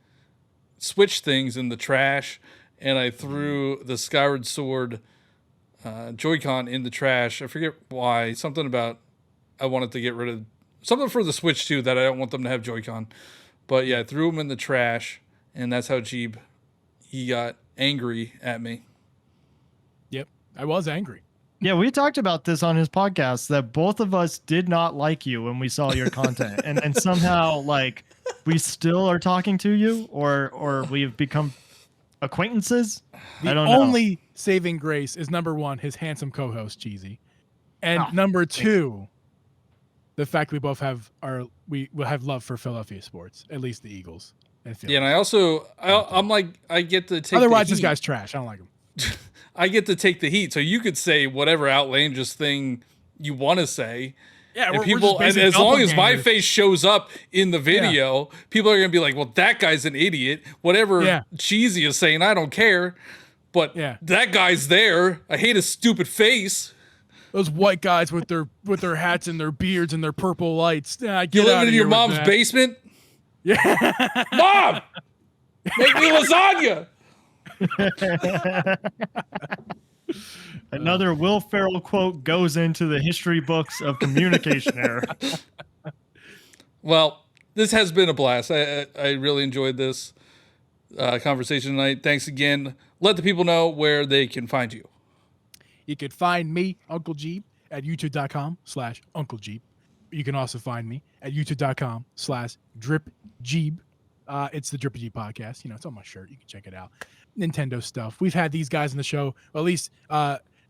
Speaker 2: Switch things in the trash, and I threw the Skyward Sword Joy-Con in the trash. I forget why. Something about I wanted to get rid of something for the Switch too that I don't want them to have Joy-Con. But yeah, I threw them in the trash, and that's how Geeb he got angry at me.
Speaker 3: Yep. I was angry.
Speaker 4: Yeah, we talked about this on his podcast that both of us did not like you when we saw your content, and somehow like we still are talking to you, or we've become acquaintances. I don't know.
Speaker 3: The only saving grace is number one, his handsome co-host Cheesy, and number two, the fact we both have we have love for Philadelphia sports, at least the Eagles. And
Speaker 2: Yeah, and I also I'm like I get to take.
Speaker 3: Otherwise,
Speaker 2: the
Speaker 3: this
Speaker 2: heat.
Speaker 3: guy's trash. I don't like him.
Speaker 2: I get to take the heat, so you could say whatever outlandish thing you want to say.
Speaker 3: Yeah,
Speaker 2: And
Speaker 3: we're
Speaker 2: people,
Speaker 3: just
Speaker 2: as long as my
Speaker 3: doppelgangers.
Speaker 2: face shows up in the video, people are gonna be like, "Well, that guy's an idiot." Whatever Cheesy is saying, I don't care. But that guy's there. I hate his stupid face.
Speaker 3: Those white guys with their hats and their beards and their purple lights.
Speaker 2: You living in your mom's basement?
Speaker 3: Yeah.
Speaker 2: Mom, make me lasagna.
Speaker 4: Another Will Ferrell quote goes into the history books of communication era.
Speaker 2: Well, this has been a blast. I really enjoyed this conversation tonight. Thanks again. Let the people know where they can find you.
Speaker 3: You can find me, Uncle Geeb, at youtube.com/Uncle Geeb. You can also find me at youtube.com/DripGeeb. It's the Drippy G podcast. You know, it's on my shirt. You can check it out. Nintendo stuff. We've had these guys in the show, or at least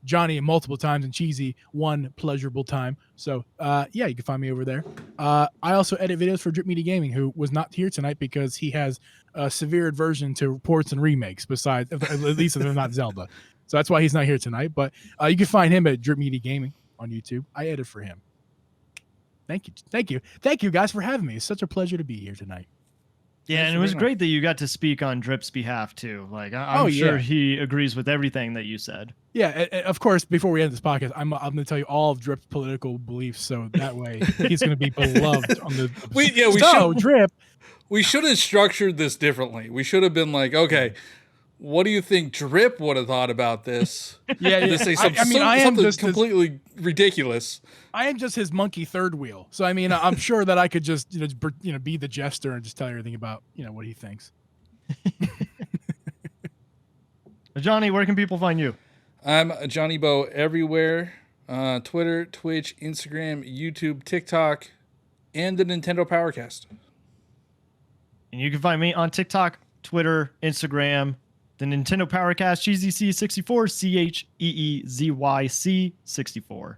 Speaker 3: Johnny multiple times and Cheesy one pleasurable time. So yeah, you can find me over there. I also edit videos for Drip Media Gaming, who was not here tonight because he has a severe aversion to ports and remakes, besides at least if they're not Zelda. So that's why he's not here tonight. But you can find him at Drip Media Gaming on YouTube. I edit for him. Thank you guys for having me. It's such a pleasure to be here tonight.
Speaker 4: Yeah, and it was great that you got to speak on Drip's behalf too. Like, I'm sure he agrees with everything that you said.
Speaker 3: Yeah, of course. Before we end this podcast, I'm going to tell you all of Drip's political beliefs, so that way he's going to be beloved on the. Drip.
Speaker 2: We should have structured this differently. We should have been like, okay, what do you think Drip would have thought about this? To say something completely ridiculous.
Speaker 3: I am just his monkey third wheel. So, I mean, I'm sure that I could just, be the jester and just tell everything about, what he thinks.
Speaker 4: Johnny, where can people find you?
Speaker 2: I'm Johnny Bo everywhere. Twitter, Twitch, Instagram, YouTube, TikTok, and the Nintendo Powercast.
Speaker 4: And you can find me on TikTok, Twitter, Instagram, the Nintendo Powercast, CheezyC64, CheeeZYC64.